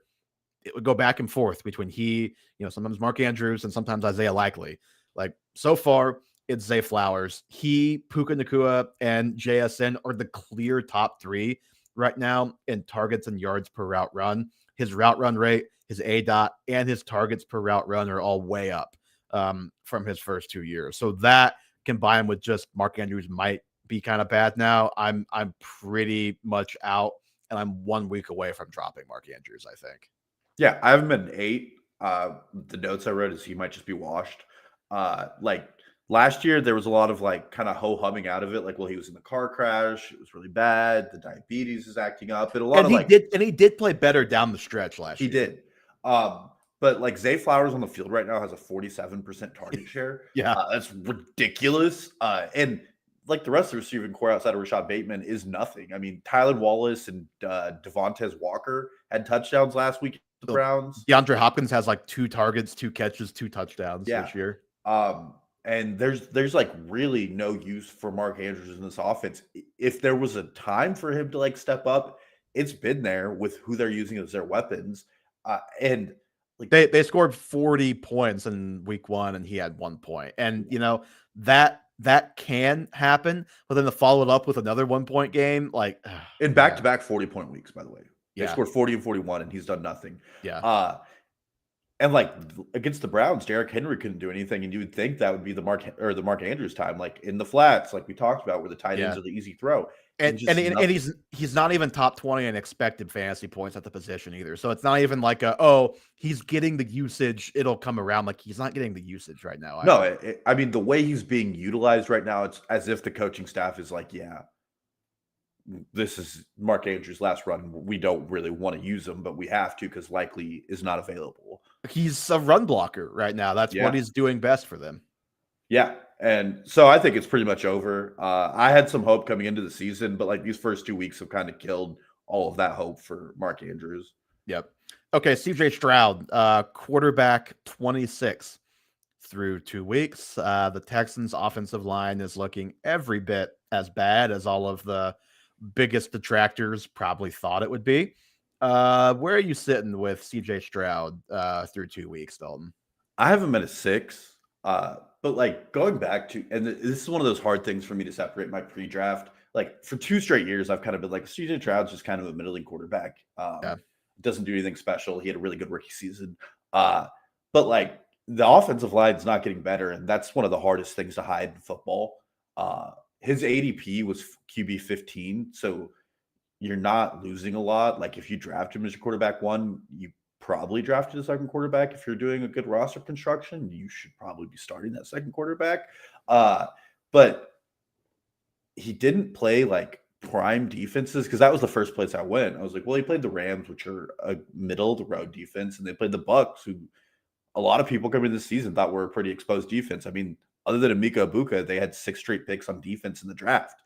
it would go back and forth between sometimes Mark Andrews and sometimes Isaiah Likely. Like, so far, it's Zay Flowers. He, Puka Nacua, and JSN are the clear top 3 right now in targets and yards per route run. His route run rate, his ADOT, and his targets per route run are all way up from his first 2 years. So that combined with just Mark Andrews might be kind of bad now. I'm pretty much out, and I'm 1 week away from dropping Mark Andrews, I think. Yeah, I haven't been 8. The notes I wrote is he might just be washed. Like, last year, there was a lot of like kind of ho-humming out of it. Like, well, he was in the car crash. It was really bad. The diabetes is acting up. And he did play better down the stretch last year. He did. But like, Zay Flowers on the field right now has a 47% target share. Yeah. That's ridiculous. And like the rest of the receiving core outside of Rashad Bateman is nothing. I mean, Tylan Wallace and Devontae Walker had touchdowns last week. The Browns. DeAndre Hopkins has like 2 targets, 2 catches, 2 touchdowns this year. And there's like really no use for Mark Andrews in this offense. If there was a time for him to like step up, it's been there with who they're using as their weapons. And like, they scored 40 points in week 1 and he had 1 point. And that can happen, but then to follow it up with another 1 point game, like in back-to-back 40-point weeks, by the way. They Yeah. scored 40 and 41, and he's done nothing. Yeah. And like against the Browns, Derrick Henry couldn't do anything, and you would think that would be the Mark Andrews time, like in the flats, like we talked about, where the tight ends are the easy throw. And just and nothing. he's not even top 20 in expected fantasy points at the position either. So it's not even like he's getting the usage, it'll come around. Like he's not getting the usage right now No, either. I mean, the way he's being utilized right now, it's as if the coaching staff is like, yeah, this is Mark Andrews' last run. We don't really want to use him, but we have to because likely is not available. He's a run blocker right now. That's what Yeah. he's doing best for them. Yeah. And so I think it's pretty much over. I had some hope coming into the season, but like these first 2 weeks have kind of killed all of that hope for Mark Andrews. Yep. Okay, CJ Stroud, quarterback 26 through 2 weeks. The Texans' offensive line is looking every bit as bad as all of the biggest detractors probably thought it would be. Where are you sitting with CJ Stroud through 2 weeks, Dalton? I have him at a 6. But like going back to, and this is one of those hard things for me to separate my pre-draft. Like for 2 straight years, I've kind of been like, CJ Stroud's just kind of a middling quarterback. Yeah. Doesn't do anything special. He had a really good rookie season. But like the offensive line's not getting better, and that's one of the hardest things to hide in football. His ADP was QB 15, so you're not losing a lot. Like if you draft him as your quarterback 1, you probably drafted a second quarterback. If you're doing a good roster construction, you should probably be starting that second quarterback. But he didn't play like prime defenses because that was the first place I went. I was like, well, he played the Rams, which are a middle of the road defense, and they played the Bucks, who a lot of people coming into the season thought were a pretty exposed defense. I mean, other than Emeka Ibuka, they had 6 straight picks on defense in the draft.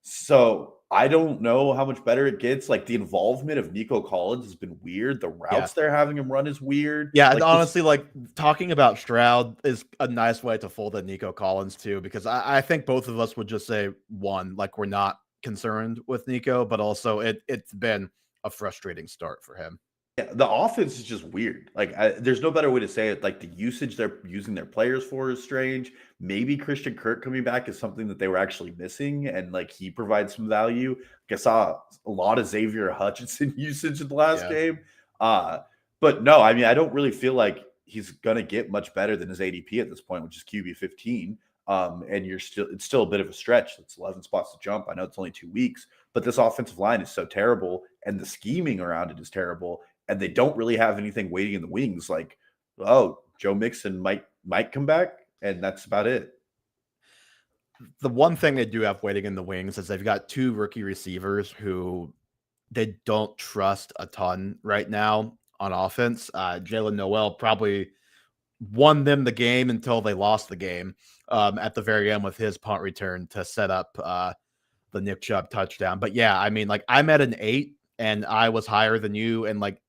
So I don't know how much better it gets. Like the involvement of Nico Collins has been weird. The routes they're having him run is weird. Yeah, like and honestly, like talking about Stroud is a nice way to fold in Nico Collins too, because I think both of us would just say one, like we're not concerned with Nico, but also it's been a frustrating start for him. Yeah, the offense is just weird. Like, there's no better way to say it. Like, the usage they're using their players for is strange. Maybe Christian Kirk coming back is something that they were actually missing, and like he provides some value. Like, I saw a lot of Xavier Hutchinson usage in the last game. But no, I mean, I don't really feel like he's gonna get much better than his ADP at this point, which is QB 15. And it's still a bit of a stretch. It's 11 spots to jump. I know it's only 2 weeks, but this offensive line is so terrible, and the scheming around it is terrible. And they don't really have anything waiting in the wings. Like, oh, Joe Mixon might come back, and that's about it. The one thing they do have waiting in the wings is they've got 2 rookie receivers who they don't trust a ton right now on offense. Jalen Noel probably won them the game until they lost the game at the very end with his punt return to set up the Nick Chubb touchdown. But yeah, I mean, like I'm at an 8 and I was higher than you, and like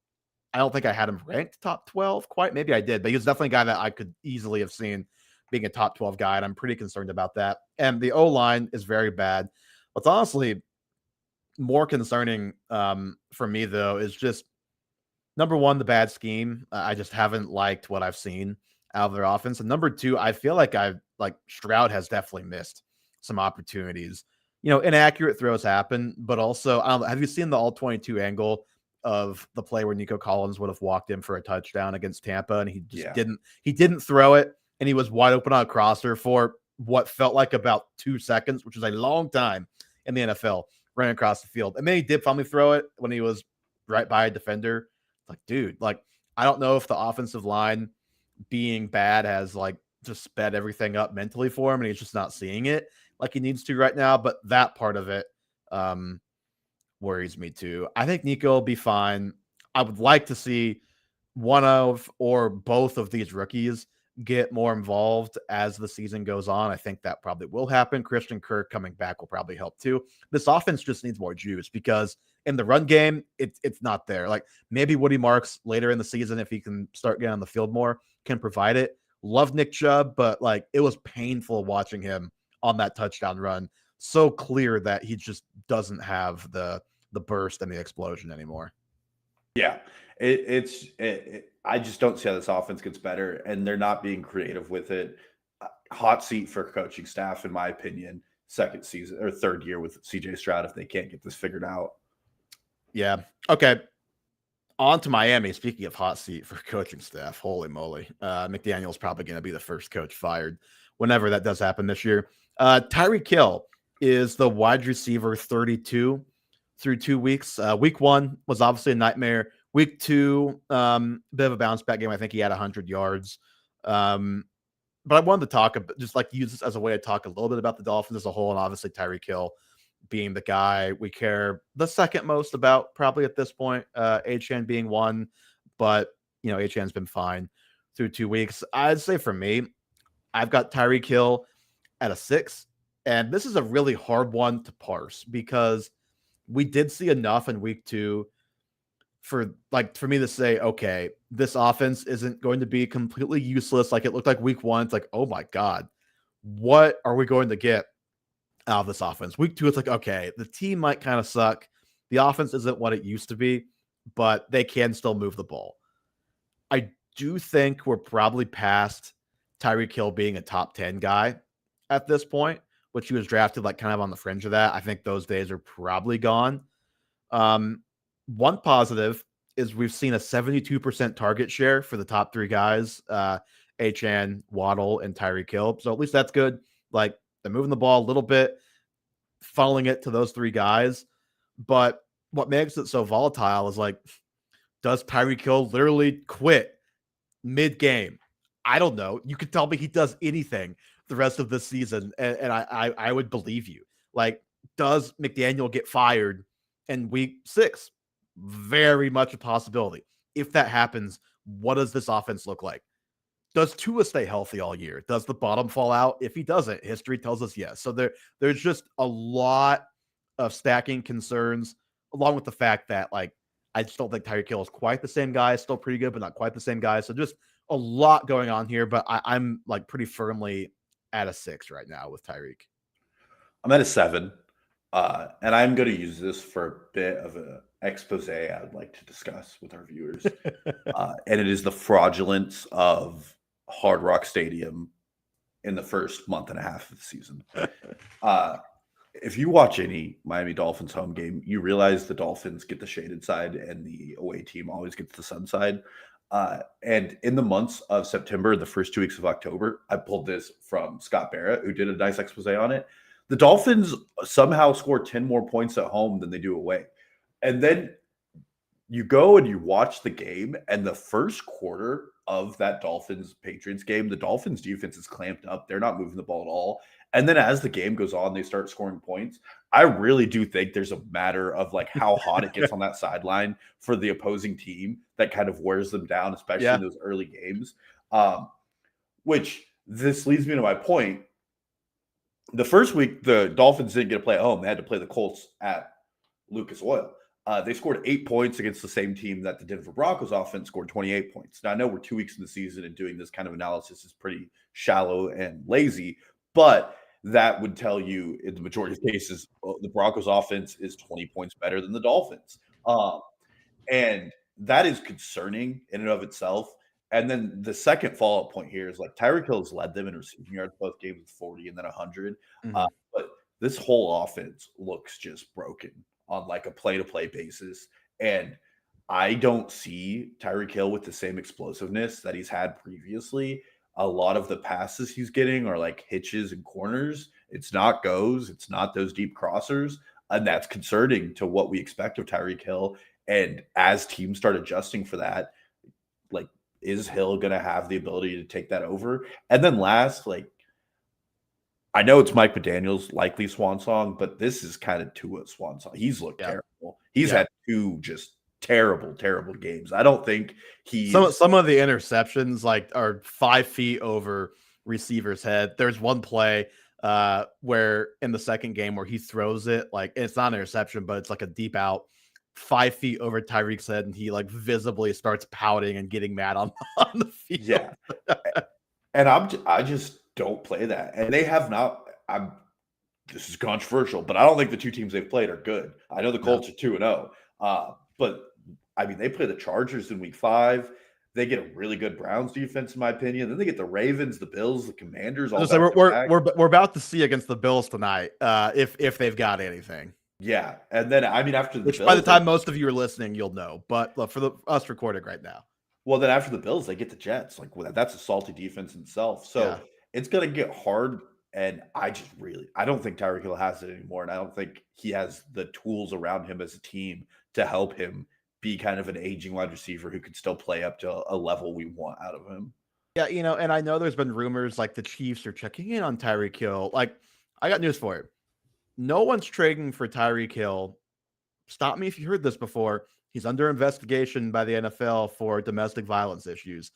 I don't think I had him ranked top 12 quite. Maybe I did, but he was definitely a guy that I could easily have seen being a top 12 guy, and I'm pretty concerned about that. And the O-line is very bad. What's honestly more concerning for me, though, is just, number one, the bad scheme. I just haven't liked what I've seen out of their offense. And number two, I feel like Stroud has definitely missed some opportunities. You know, inaccurate throws happen, but also, have you seen the all-22 angle of the play where Nico Collins would have walked in for a touchdown against Tampa, and he just didn't throw it, and he was wide open on a crosser for what felt like about 2 seconds, which is a long time in the NFL, running across the field. And then he did finally throw it when he was right by a defender. Like, dude, like, I don't know if the offensive line being bad has like just sped everything up mentally for him, and he's just not seeing it like he needs to right now. But that part of it worries me too. I think Nico will be fine. I would like to see one of or both of these rookies get more involved as the season goes on. I think that probably will happen. Christian Kirk coming back will probably help too. This offense just needs more juice because in the run game, it's not there. Like maybe Woody Marks later in the season, if he can start getting on the field more, can provide it. Love Nick Chubb, but like it was painful watching him on that touchdown run. So clear that he just doesn't have the burst and the explosion anymore. Yeah, I just don't see how this offense gets better, and they're not being creative with it. Hot seat for coaching staff, in my opinion. Second season or third year with CJ Stroud if they can't get this figured out. Yeah. Okay. On to Miami. Speaking of hot seat for coaching staff, holy moly. McDaniel's probably going to be the first coach fired whenever that does happen this year. Tyreek Hill is the wide receiver 32 through 2 weeks. Week 1 was obviously a nightmare. Week 2, bit of a bounce back game. I think he had 100 yards. But I wanted to talk about, just like use this as a way to talk a little bit about the Dolphins as a whole, and obviously Tyreek Hill being the guy we care the second most about, probably at this point. Achane being one, but Achane's been fine through 2 weeks. I'd say for me, I've got Tyreek Hill at a 6, and this is a really hard one to parse because we did see enough in week 2 for me to say, okay, this offense isn't going to be completely useless. Like it looked like week 1. It's like, oh my God, what are we going to get out of this offense? Week 2, it's like, okay, the team might kind of suck. The offense isn't what it used to be, but they can still move the ball. I do think we're probably past Tyreek Hill being a top 10 guy at this point, which he was drafted like kind of on the fringe of that. I think those days are probably gone. One positive is we've seen a 72% target share for the top 3 guys, Achane, Waddle, and Tyreek Hill. So at least that's good. Like they're moving the ball a little bit, funneling it to those 3 guys. But what makes it so volatile is like, does Tyreek Hill literally quit mid-game? I don't know. You could tell me he does anything the rest of this season, and I would believe you. Like, does McDaniel get fired in week 6? Very much a possibility. If that happens, what does this offense look like? Does Tua stay healthy all year? Does the bottom fall out? If he doesn't, history tells us yes. So there's just a lot of stacking concerns, along with the fact that I just don't think Tyreek Hill is quite the same guy. Still pretty good, but not quite the same guy. So just a lot going on here. But I'm like pretty firmly at a 6 right now with Tyreek. I'm at a 7. And I'm going to use this for a bit of an expose I would like to discuss with our viewers. And it is the fraudulence of Hard Rock Stadium in the first month and a half of the season. If you watch any Miami Dolphins home game, you realize the Dolphins get the shaded side and the away team always gets the sun side. And in the months of September, the first 2 weeks of October, I pulled this from Scott Barrett, who did a nice expose on it. The Dolphins somehow score 10 more points at home than they do away. And then you go and you watch the game, and the first quarter of that Dolphins-Patriots game, the Dolphins defense is clamped up. They're not moving the ball at all. And then as the game goes on, they start scoring points. I really do think there's a matter of like how hot it gets on that sideline for the opposing team that kind of wears them down, especially in those early games. Which this leads me to my point. The first week, the Dolphins didn't get to play at home. They had to play the Colts at Lucas Oil. They scored 8 points against the same team that the Denver Broncos offense scored 28 points. Now, I know we're 2 weeks in the season and doing this kind of analysis is pretty shallow and lazy, but that would tell you in the majority of cases, the Broncos offense is 20 points better than the Dolphins. And that is concerning in and of itself. And then the second follow-up point here is like Tyreek Hill has led them in receiving yards both games with 40 and then 100. But this whole offense looks just broken on like a play-to-play basis. And I don't see Tyreek Hill with the same explosiveness that he's had previously. A lot of the passes he's getting are like hitches and corners. It's not goes. It's not those deep crossers. And that's concerning to what we expect of Tyreek Hill. And as teams start adjusting for that, like, is Hill going to have the ability to take that over? And then last, like, I know it's Mike McDaniel's likely swan song, but this is kind of Tua's swan song. He's looked terrible. He's had 2 just terrible games. I don't think some of the interceptions like are 5 feet over receiver's head. There's one play where in the second game where he throws it, like it's not an interception, but it's like a deep out 5 feet over Tyreek's head, and he like visibly starts pouting and getting mad on the field. Yeah. And I just don't play that. And they have not. This is controversial, but I don't think the 2 teams they've played are good. I know the Colts are 2-0, but I mean they play the Chargers in week 5. They get a really good Browns defense, in my opinion. Then they get the Ravens, the Bills, the Commanders. All so we're about to see against the Bills tonight, if they've got anything. Yeah, and then I mean after the Bills, by the time most of you are listening, you'll know. But look, for us recording right now. Well, then after the Bills, they get the Jets. Like that's a salty defense in itself. So it's going to get hard. And I don't think Tyreek Hill has it anymore. And I don't think he has the tools around him as a team to help him be kind of an aging wide receiver who could still play up to a level we want out of him. Yeah, and I know there's been rumors like the Chiefs are checking in on Tyreek Hill. Like, I got news for you. No one's trading for Tyreek Hill. Stop me if you heard this before. He's under investigation by the NFL for domestic violence issues.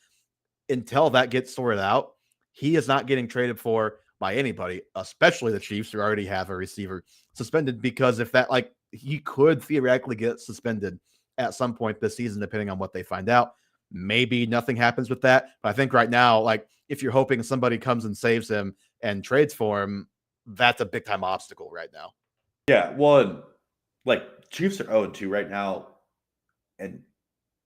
Until that gets sorted out, he is not getting traded for by anybody, especially the Chiefs, who already have a receiver suspended. Because if that, like, he could theoretically get suspended at some point this season, depending on what they find out. Maybe nothing happens with that. But I think right now, like, if you're hoping somebody comes and saves him and trades for him, that's a big time obstacle right now. Yeah. Well, and, like, Chiefs are 0-2 right now. And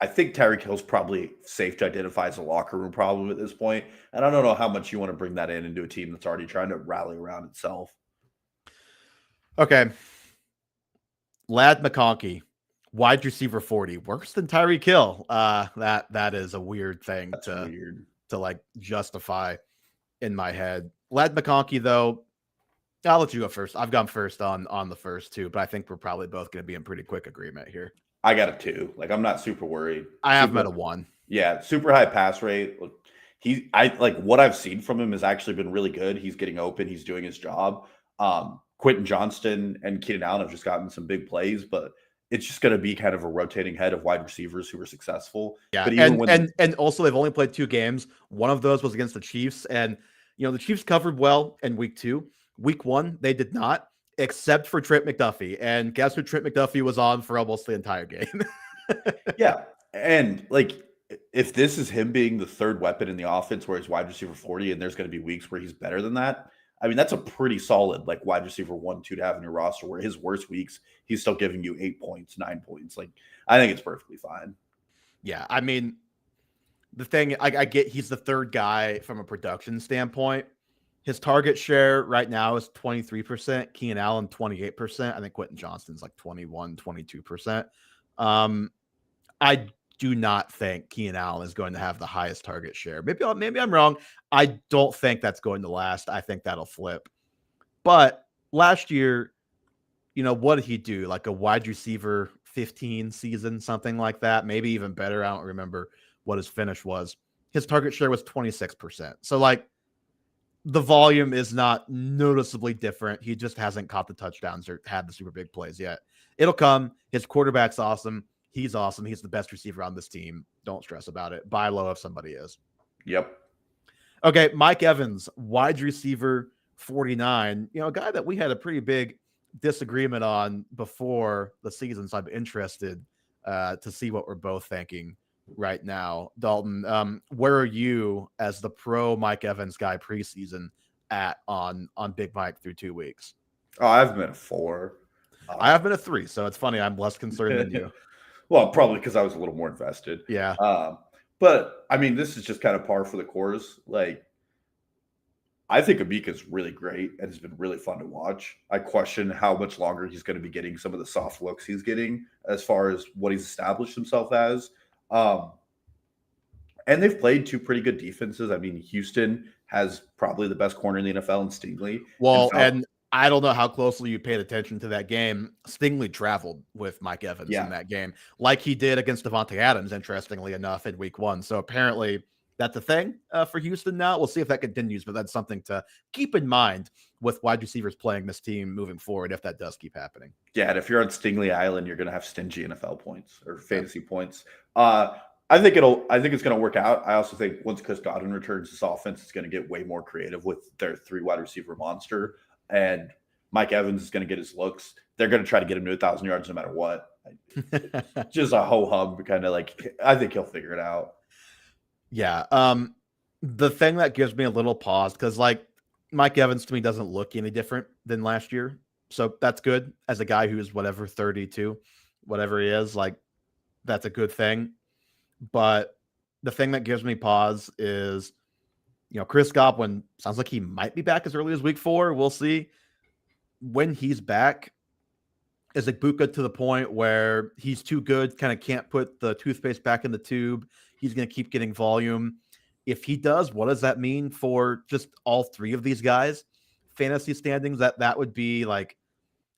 I think Tyreek Hill's probably safe to identify as a locker room problem at this point. And I don't know how much you want to bring that into a team that's already trying to rally around itself. Okay. Lad McConkey, wide receiver 40, worse than Tyreek Hill. That is a weird thing to like justify in my head. Lad McConkey, though, I'll let you go first. I've gone first on the first two, but I think we're probably both going to be in pretty quick agreement here. I got a 2. Like, I'm not super worried. I have him at a 1. Yeah, super high pass rate. What I've seen from him has actually been really good. He's getting open. He's doing his job. Quentin Johnston and Keenan Allen have just gotten some big plays, but it's just going to be kind of a rotating head of wide receivers who are successful. Yeah, but and also they've only played 2 games. One of those was against the Chiefs, and the Chiefs covered well in week 2. Week 1, they did not, except for Trent McDuffie. And guess who Trent McDuffie was on for almost the entire game? Yeah, and like, if this is him being the third weapon in the offense where he's wide receiver 40 and there's going to be weeks where he's better than that, I mean, that's a pretty solid like wide receiver 1-2 to have in your roster, where his worst weeks, he's still giving you 8 points, 9 points. Like, I think it's perfectly fine. Yeah, I mean, the thing, I get he's the third guy from a production standpoint. His target share right now is 23%. Keenan Allen, 28%. I think Quentin Johnston's like 21, 22%. I do not think Keenan Allen is going to have the highest target share. Maybe I'm wrong. I don't think that's going to last. I think that'll flip. But last year, what did he do? Like a wide receiver 15 season, something like that. Maybe even better. I don't remember what his finish was. His target share was 26%. So like, the volume is not noticeably different. He just hasn't caught the touchdowns or had the super big plays yet. It'll come. His quarterback's awesome. He's awesome. He's the best receiver on this team. Don't stress about it. Buy low if somebody is. Yep. Okay, Mike Evans, wide receiver 49. A guy that we had a pretty big disagreement on before the season, so I'm interested to see what we're both thinking right now. Dalton, where are you as the pro Mike Evans guy preseason at on Big Mike through 2 weeks? Oh, I've been a 4. I have been a 3, so it's funny. I'm less concerned than you. Well, probably because I was a little more invested. Yeah. But I mean, this is just kind of par for the course. Like, I think Amika's really great and has been really fun to watch. I question how much longer he's going to be getting some of the soft looks he's getting as far as what he's established himself as. And they've played 2 pretty good defenses. I mean, Houston has probably the best corner in the NFL in Stingley. Well, and I don't know how closely you paid attention to that game. Stingley traveled with Mike Evans in that game, like he did against Davante Adams, interestingly enough, in week 1. So apparently that's a thing for Houston now. We'll see if that continues, but that's something to keep in mind with wide receivers playing this team moving forward if that does keep happening. Yeah, and if you're on Stingley Island, you're going to have stingy NFL points or fantasy points. I think it's going to work out. I also think once Chris Godwin returns, this offense is going to get way more creative with their 3 wide receiver monster. And Mike Evans is going to get his looks. They're going to try to get him to 1,000 yards no matter what. Just a ho-hum kind of like, I think he'll figure it out. Yeah. The thing that gives me a little pause, because like Mike Evans to me doesn't look any different than last year. So that's good as a guy who's 32, whatever he is, like that's a good thing. But the thing that gives me pause is, Chris Godwin sounds like he might be back as early as week 4. We'll see. When he's back, is Igbukah to the point where he's too good, kind of can't put the toothpaste back in the tube? He's going to keep getting volume. If he does, what does that mean for just all 3 of these guys? fantasy standings, that would be like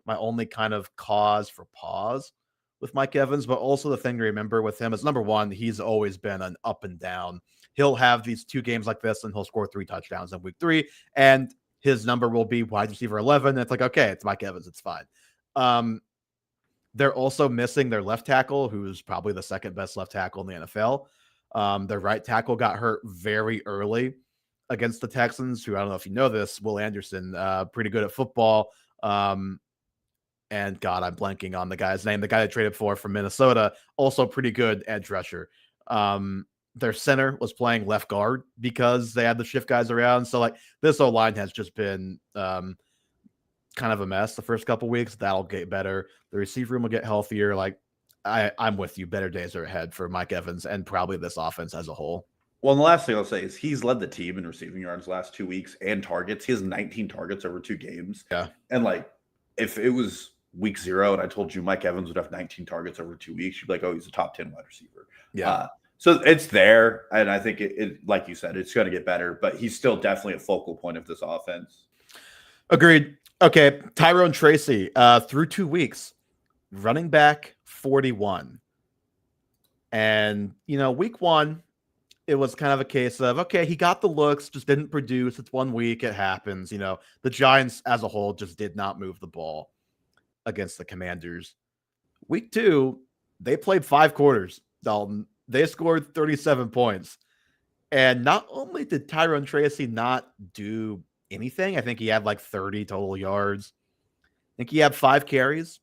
my only kind of cause for pause with Mike Evans. But also the thing to remember with him is, number one, he's always been an up and down. He'll have these 2 games like this and he'll score 3 touchdowns in week 3, and his number will be wide receiver 11. And it's like, okay, it's Mike Evans, it's fine. They're also missing their left tackle, who's probably the second best left tackle in the NFL. Their right tackle got hurt very early against the Texans, who, I don't know if you know this, Will Anderson, pretty good at football. And God, I'm blanking on the guy's name. The guy that traded for from Minnesota, also pretty good edge rusher. Their center was playing left guard because they had the shift guys around. So like this O-line has just been kind of a mess the first couple weeks. That'll get better. The receiver room will get healthier. Like I'm with you. Better days are ahead for Mike Evans and probably this offense as a whole. Well, and the last thing I'll say is he's led the team in receiving yards last 2 weeks and targets. He has 19 targets over 2 games. Yeah. And like, if it was week 0 and I told you Mike Evans would have 19 targets over 2 weeks, you'd be like, oh, he's a top 10 wide receiver. Yeah. So it's there. And I think it like you said, it's going to get better, but he's still definitely a focal point of this offense. Agreed. Okay. Tyrone Tracy, through 2 weeks, running back 41. And, week 1, it was kind of a case of, okay, he got the looks, just didn't produce. It's 1 week. It happens. The Giants as a whole just did not move the ball against the Commanders. Week 2, they played 5 quarters, Dalton. They scored 37 points. And not only did Tyrone Tracy not do anything, I think he had like 30 total yards. I think he had 5 carries,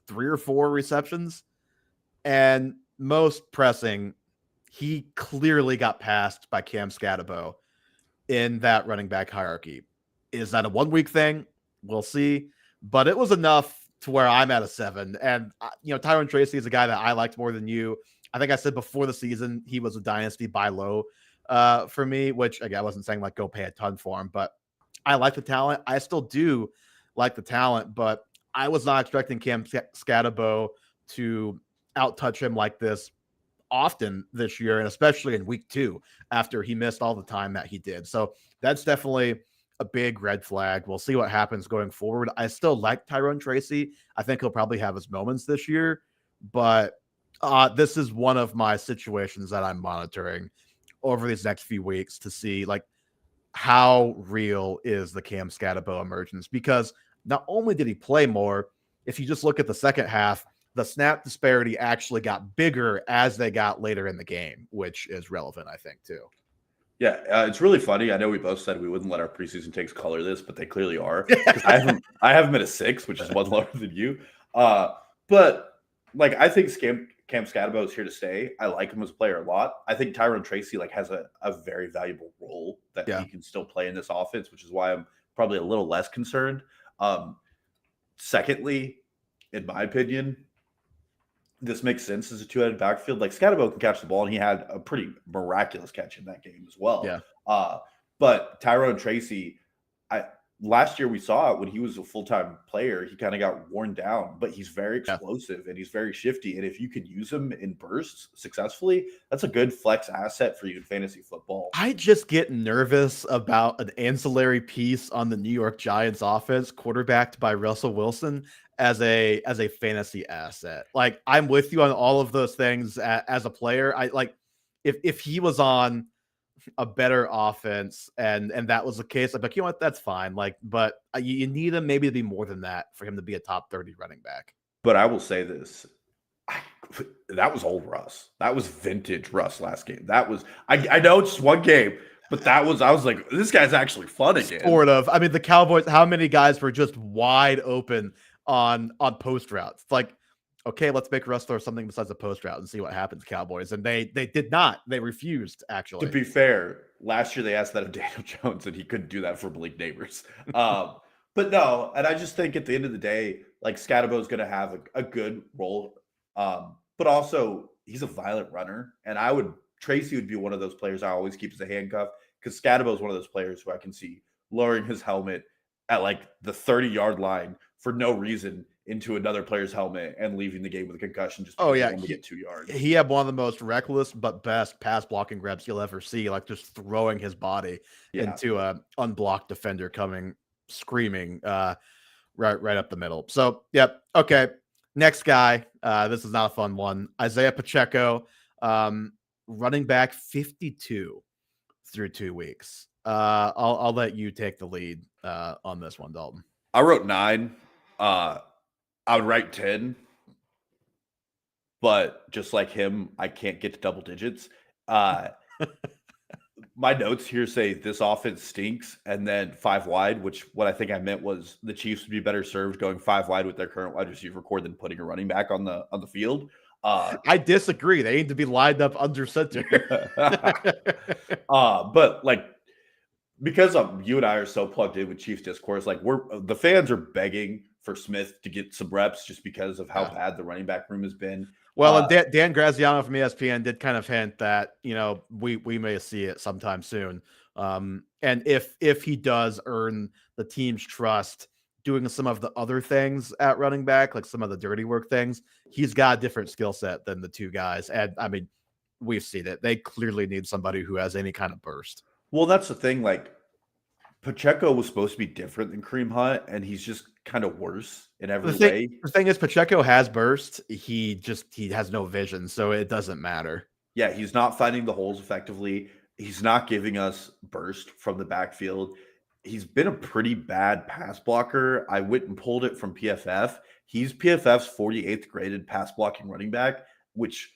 3 or 4 receptions. And most pressing, he clearly got passed by Cam Scatterbo in that running back hierarchy. Is that a 1-week thing? We'll see. But it was enough to where I'm at a 7. And, Tyrone Tracy is a guy that I liked more than you. I think I said before the season, he was a dynasty buy low for me, which, again, I wasn't saying like go pay a ton for him, but I like the talent. I still do like the talent, but I was not expecting Cam Scatterbo to out-touch him like this often this year, and especially in week 2 after he missed all the time that he did. So that's definitely a big red flag. We'll see what happens going forward. I still like Tyrone Tracy. I think he'll probably have his moments this year, but this is one of my situations that I'm monitoring over these next few weeks to see like how real is the Cam Scatterbo emergence, because not only did he play more, if you just look at the second half, the snap disparity actually got bigger as they got later in the game, which is relevant, I think, too. Yeah, it's really funny. I know we both said we wouldn't let our preseason takes color this, but they clearly are. I have him at a 6, which is 1 lower than you. But like, I think Cam Scatterbo is here to stay. I like him as a player a lot. I think Tyrone Tracy has a very valuable role that he can still play in this offense, which is why I'm probably a little less concerned. Secondly, in my opinion, this makes sense as a 2-headed backfield. Like, Scatterbo can catch the ball, and he had a pretty miraculous catch in that game as well. Yeah. But Tyrone Tracy, last year we saw it when he was a full-time player. He kind of got worn down, but he's very explosive and he's very shifty. And if you could use him in bursts successfully, that's a good flex asset for you in fantasy football. I just get nervous about an ancillary piece on the New York Giants offense, quarterbacked by Russell Wilson, as a fantasy asset. Like, I'm with you on all of those things as a player. I like if he was on a better offense and that was the case, I'm like, you know what, that's fine. Like, but you need him maybe to be more than that for him to be a top 30 running back. But I will say this. That was old Russ. That was vintage Russ last game. That was, I know it's just 1 game, but I was like, this guy's actually fun again. Sort of. I mean, the Cowboys, how many guys were just wide open on post routes? It's like, okay, let's make Russ throw something besides a post route and see what happens, Cowboys. And they did not. They refused, actually. To be fair, last year they asked that of Daniel Jones, and he couldn't do that for Malik Neighbors. But no, and I just think at the end of the day, like, Scatterbo is going to have a good role. But also, he's a violent runner. And Tracy would be one of those players I always keep as a handcuff, because Scatterbo is one of those players who I can see lowering his helmet at like the 30-yard line for no reason into another player's helmet and leaving the game with a concussion just because he only get 2 yards. He had one of the most reckless but best pass blocking reps you'll ever see, like just throwing his body into a unblocked defender coming screaming right up the middle. So, yep. Okay. Next guy. This is not a fun one. Isaiah Pacheco, running back 52 through 2 weeks. I'll let you take the lead on this one, Dalton. I wrote 9. I would write 10, but just like him, I can't get to double digits. My notes here say this offense stinks, and then 5 wide, which what I think I meant was the Chiefs would be better served going 5 wide with their current wide receiver core than putting a running back on the field. I disagree. They need to be lined up under center. But like, because you and I are so plugged in with Chiefs discourse, like the fans are begging for Smith to get some reps just because of how bad the running back room has been. Well, and Dan Graziano from ESPN did kind of hint that, we may see it sometime soon. And if he does earn the team's trust doing some of the other things at running back, like some of the dirty work things, he's got a different skill set than the two guys. And I mean, we've seen it. They clearly need somebody who has any kind of burst. Well, that's the thing. Like, Pacheco was supposed to be different than Kareem Hunt, and he's just kind of worse in every way. The thing is, Pacheco has burst. He has no vision, so it doesn't matter. Yeah, he's not finding the holes effectively. He's not giving us burst from the backfield. He's been a pretty bad pass blocker. I went and pulled it from PFF. He's PFF's 48th graded pass blocking running back, which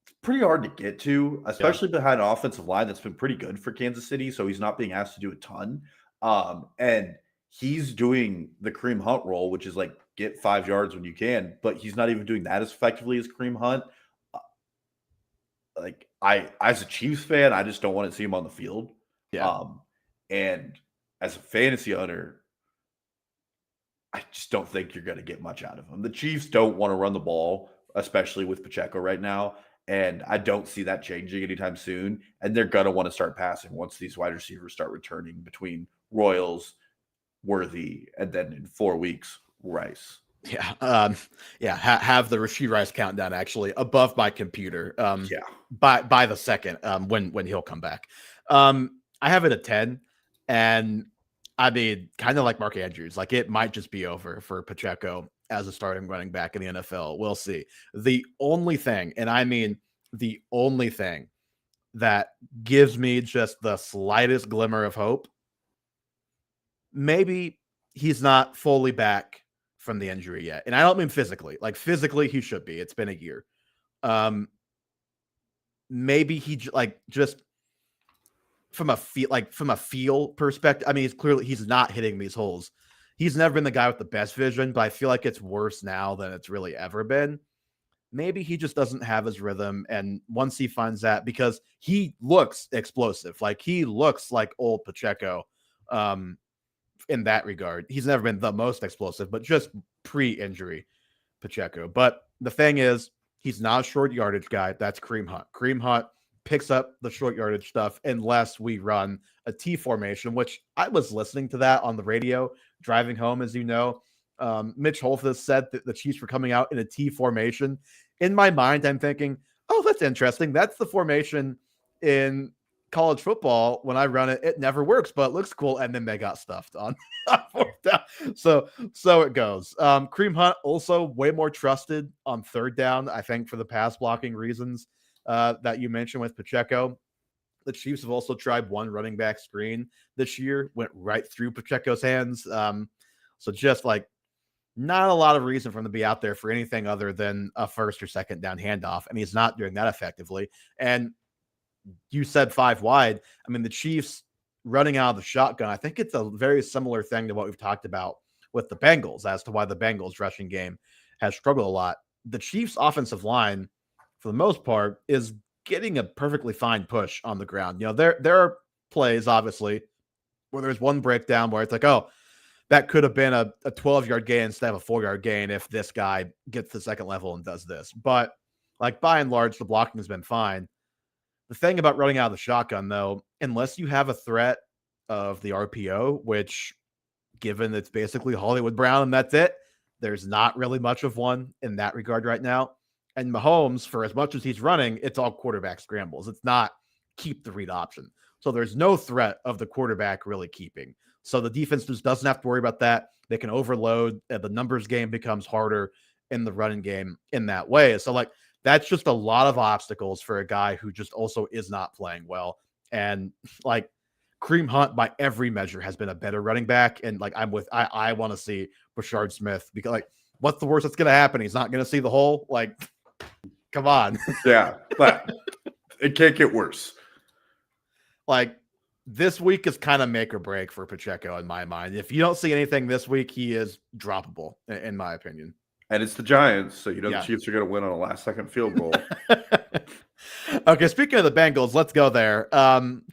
is pretty hard to get to, especially behind an offensive line that's been pretty good for Kansas City. So he's not being asked to do a ton. And he's doing the Kareem Hunt role, which is like get 5 yards when you can, but he's not even doing that as effectively as Kareem Hunt. Like, as a Chiefs fan, I just don't want to see him on the field. Yeah. And as a fantasy owner, I just don't think you're going to get much out of him. The Chiefs don't want to run the ball, especially with Pacheco right now. And I don't see that changing anytime soon. And they're going to want to start passing once these wide receivers start returning between Royals, Worthy, and then in 4 weeks, Rice. Yeah. Have the Rashee Rice countdown actually above my computer. By the second, when he'll come back. I have it at 10, and I mean, kind of like Mark Andrews, like it might just be over for Pacheco as a starting running back in the NFL. We'll see. The only thing, and I mean the only thing that gives me just the slightest glimmer of hope, maybe he's not fully back from the injury yet. And I don't mean physically. Like physically he should be. It's been a year. Maybe he just from a feel perspective. I mean, he's not hitting these holes. He's never been the guy with the best vision, but I feel like it's worse now than it's really ever been. Maybe he just doesn't have his rhythm. And once he finds that, because he looks explosive, like he looks like old Pacheco, in that regard. He's never been the most explosive, but just pre-injury Pacheco. But the thing is, he's not a short yardage guy. That's Kareem Hunt. Kareem Hunt picks up the short yardage stuff unless we run a T formation, which I was listening to that on the radio driving home, as you know. Mitch Holthus said that the Chiefs were coming out in a T formation. In my mind, I'm thinking, oh, that's interesting. That's the formation in college football. When I run it, it never works, but it looks cool. And then they got stuffed on fourth down. So it goes. Kareem Hunt also way more trusted on third down, I think, for the pass blocking reasons that you mentioned with Pacheco. The Chiefs have also tried one running back screen this year, went right through Pacheco's hands. So just like not a lot of reason for him to be out there for anything other than a first or second down handoff. And he's not doing that effectively. And you said 5 wide. I mean, the Chiefs running out of the shotgun, I think it's a very similar thing to what we've talked about with the Bengals as to why the Bengals rushing game has struggled a lot. The Chiefs offensive line, for the most part, is getting a perfectly fine push on the ground. You know, there are plays, obviously, where there's one breakdown where it's like, oh, that could have been a 12-yard gain instead of a 4-yard gain if this guy gets to the second level and does this. But like by and large, the blocking has been fine. The thing about running out of the shotgun, though, unless you have a threat of the RPO, which given it's basically Hollywood Brown and that's it, there's not really much of one in that regard right now. And Mahomes, for as much as he's running, it's all quarterback scrambles. It's not keep the read option. So there's no threat of the quarterback really keeping. So the defense just doesn't have to worry about that. They can overload. The numbers game becomes harder in the running game in that way. So like that's just a lot of obstacles for a guy who just also is not playing well. And like Kareem Hunt, by every measure, has been a better running back. And like I want to see Brashard Smith, because like what's the worst that's gonna happen? He's not gonna see the hole. Like, come on. Yeah, but it can't get worse. Like this week is kind of make or break for Pacheco in my mind. If you don't see anything this week, he is droppable, in my opinion. And it's the Giants, so the Chiefs are going to win on a last-second field goal. Okay, speaking of the Bengals, let's go there.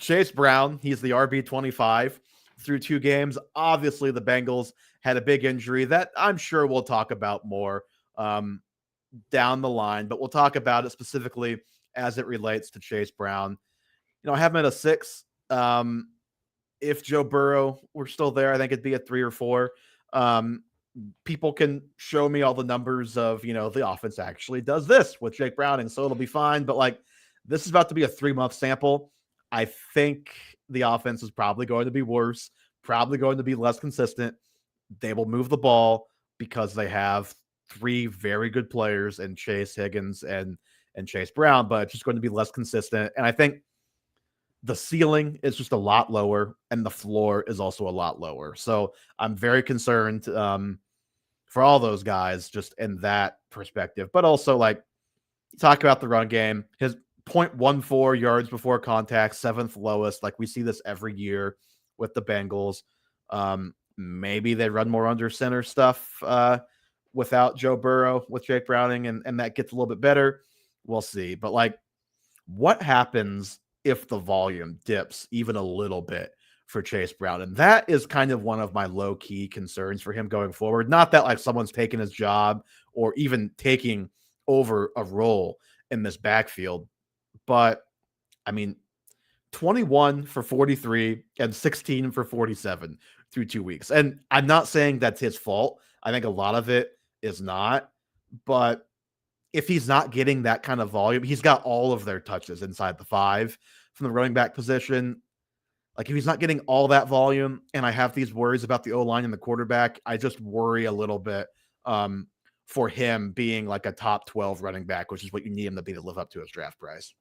Chase Brown, he's the RB25 through 2 games. Obviously, the Bengals had a big injury that I'm sure we'll talk about more down the line, but we'll talk about it specifically as it relates to Chase Brown. I have him at a 6. If Joe Burrow were still there, I think it'd be a 3 or 4. People can show me all the numbers of, the offense actually does this with Jake Browning, so it'll be fine. But like, this is about to be a 3-month sample. I think the offense is probably going to be worse, probably going to be less consistent. They will move the ball because they have 3 very good players in Chase, Higgins, and Chase Brown, but it's just going to be less consistent. And I think the ceiling is just a lot lower and the floor is also a lot lower. So I'm very concerned for all those guys just in that perspective. But also, like, talk about the run game. His 0.14 yards before contact, 7th lowest. Like, we see this every year with the Bengals. Maybe they run more under center stuff without Joe Burrow with Jake Browning, and that gets a little bit better. We'll see. But, like, what happens if the volume dips even a little bit for Chase Brown? And that is kind of one of my low-key concerns for him going forward. Not that like someone's taking his job or even taking over a role in this backfield, but I mean, 21 for 43 and 16 for 47 through 2 weeks. And I'm not saying that's his fault. I think a lot of it is not, but if he's not getting that kind of volume, he's got all of their touches inside the 5 from the running back position. Like, if he's not getting all that volume, and I have these worries about the O-line and the quarterback, I just worry a little bit for him being like a top 12 running back, which is what you need him to be to live up to his draft price.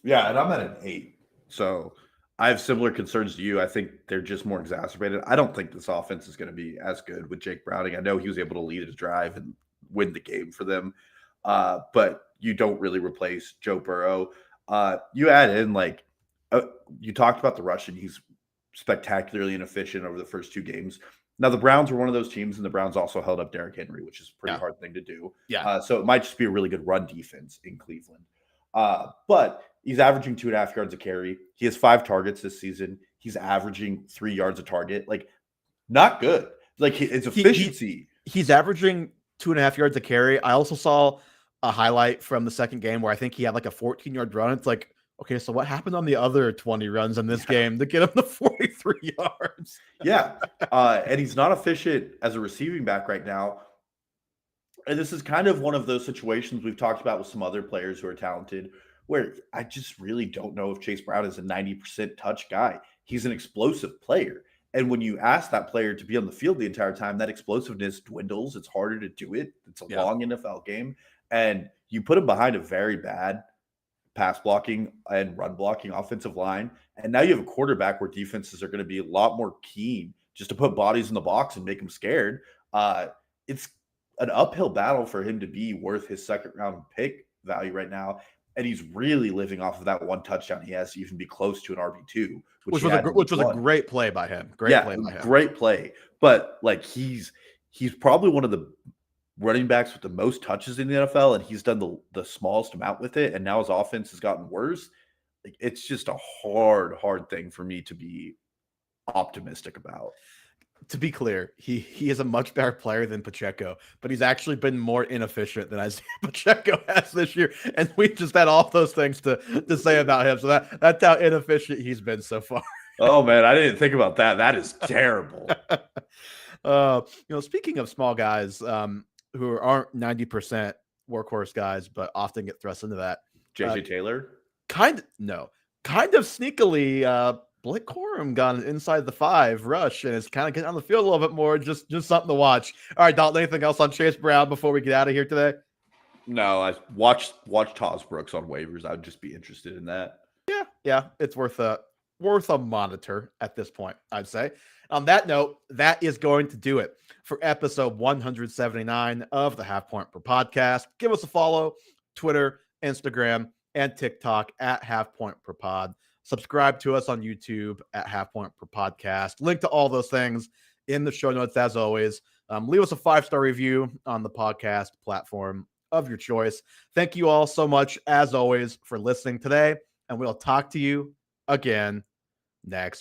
Yeah, and I'm at an 8. So I have similar concerns to you. I think they're just more exacerbated. I don't think this offense is going to be as good with Jake Browning. I know he was able to lead his drive and win the game for them. But you don't really replace Joe Burrow. You add in, like, you talked about the rushing. He's spectacularly inefficient over the first 2 games. Now, the Browns were one of those teams, and the Browns also held up Derrick Henry, which is a pretty hard thing to do. Yeah. So it might just be a really good run defense in Cleveland. But he's averaging 2.5 yards a carry. He has 5 targets this season. He's averaging 3 yards a target. Like, not good. Like, it's efficiency. He's averaging 2.5 yards a carry. I also saw a highlight from the second game where I think he had like a 14-yard run. It's like, okay, so what happened on the other 20 runs in this game to get him to 43 yards? Yeah. And he's not efficient as a receiving back right now. And this is kind of one of those situations we've talked about with some other players who are talented, where I just really don't know if Chase Brown is a 90% touch guy. He's an explosive player. And when you ask that player to be on the field the entire time, that explosiveness dwindles. It's harder to do it. It's a long NFL game. And you put him behind a very bad pass blocking and run blocking offensive line. And now you have a quarterback where defenses are going to be a lot more keen just to put bodies in the box and make them scared. It's an uphill battle for him to be worth his 2nd round pick value right now. And he's really living off of that 1 touchdown he has to even be close to an RB2, which was a great play by him. Great play. But like, he's probably one of the running backs with the most touches in the NFL, and he's done the smallest amount with it. And now his offense has gotten worse. Like, it's just a hard thing for me to be optimistic about. To be clear, he is a much better player than Pacheco, but he's actually been more inefficient than Isaiah Pacheco has this year. And we just had all those things to say about him. So that's how inefficient he's been so far. Oh man, I didn't think about that. That is terrible. Speaking of small guys, who aren't 90% workhorse guys, but often get thrust into that. JJ Taylor? Kind of sneakily Blake Corum got an inside the 5 rush and is kind of getting on the field a little bit more. Just something to watch. All right, Dalton, anything else on Chase Brown before we get out of here today? No, I watch Taz Brooks on waivers. I would just be interested in that. Yeah, it's worth a monitor at this point, I'd say. On that note, that is going to do it for episode 179 of the Half Point Per Podcast. Give us a follow, Twitter, Instagram, and TikTok at Half Point Per Pod. Subscribe to us on YouTube at Half Point Per Podcast. Link to all those things in the show notes as always. Leave us a 5-star review on the podcast platform of your choice. Thank you all so much, as always, for listening today, and we'll talk to you again next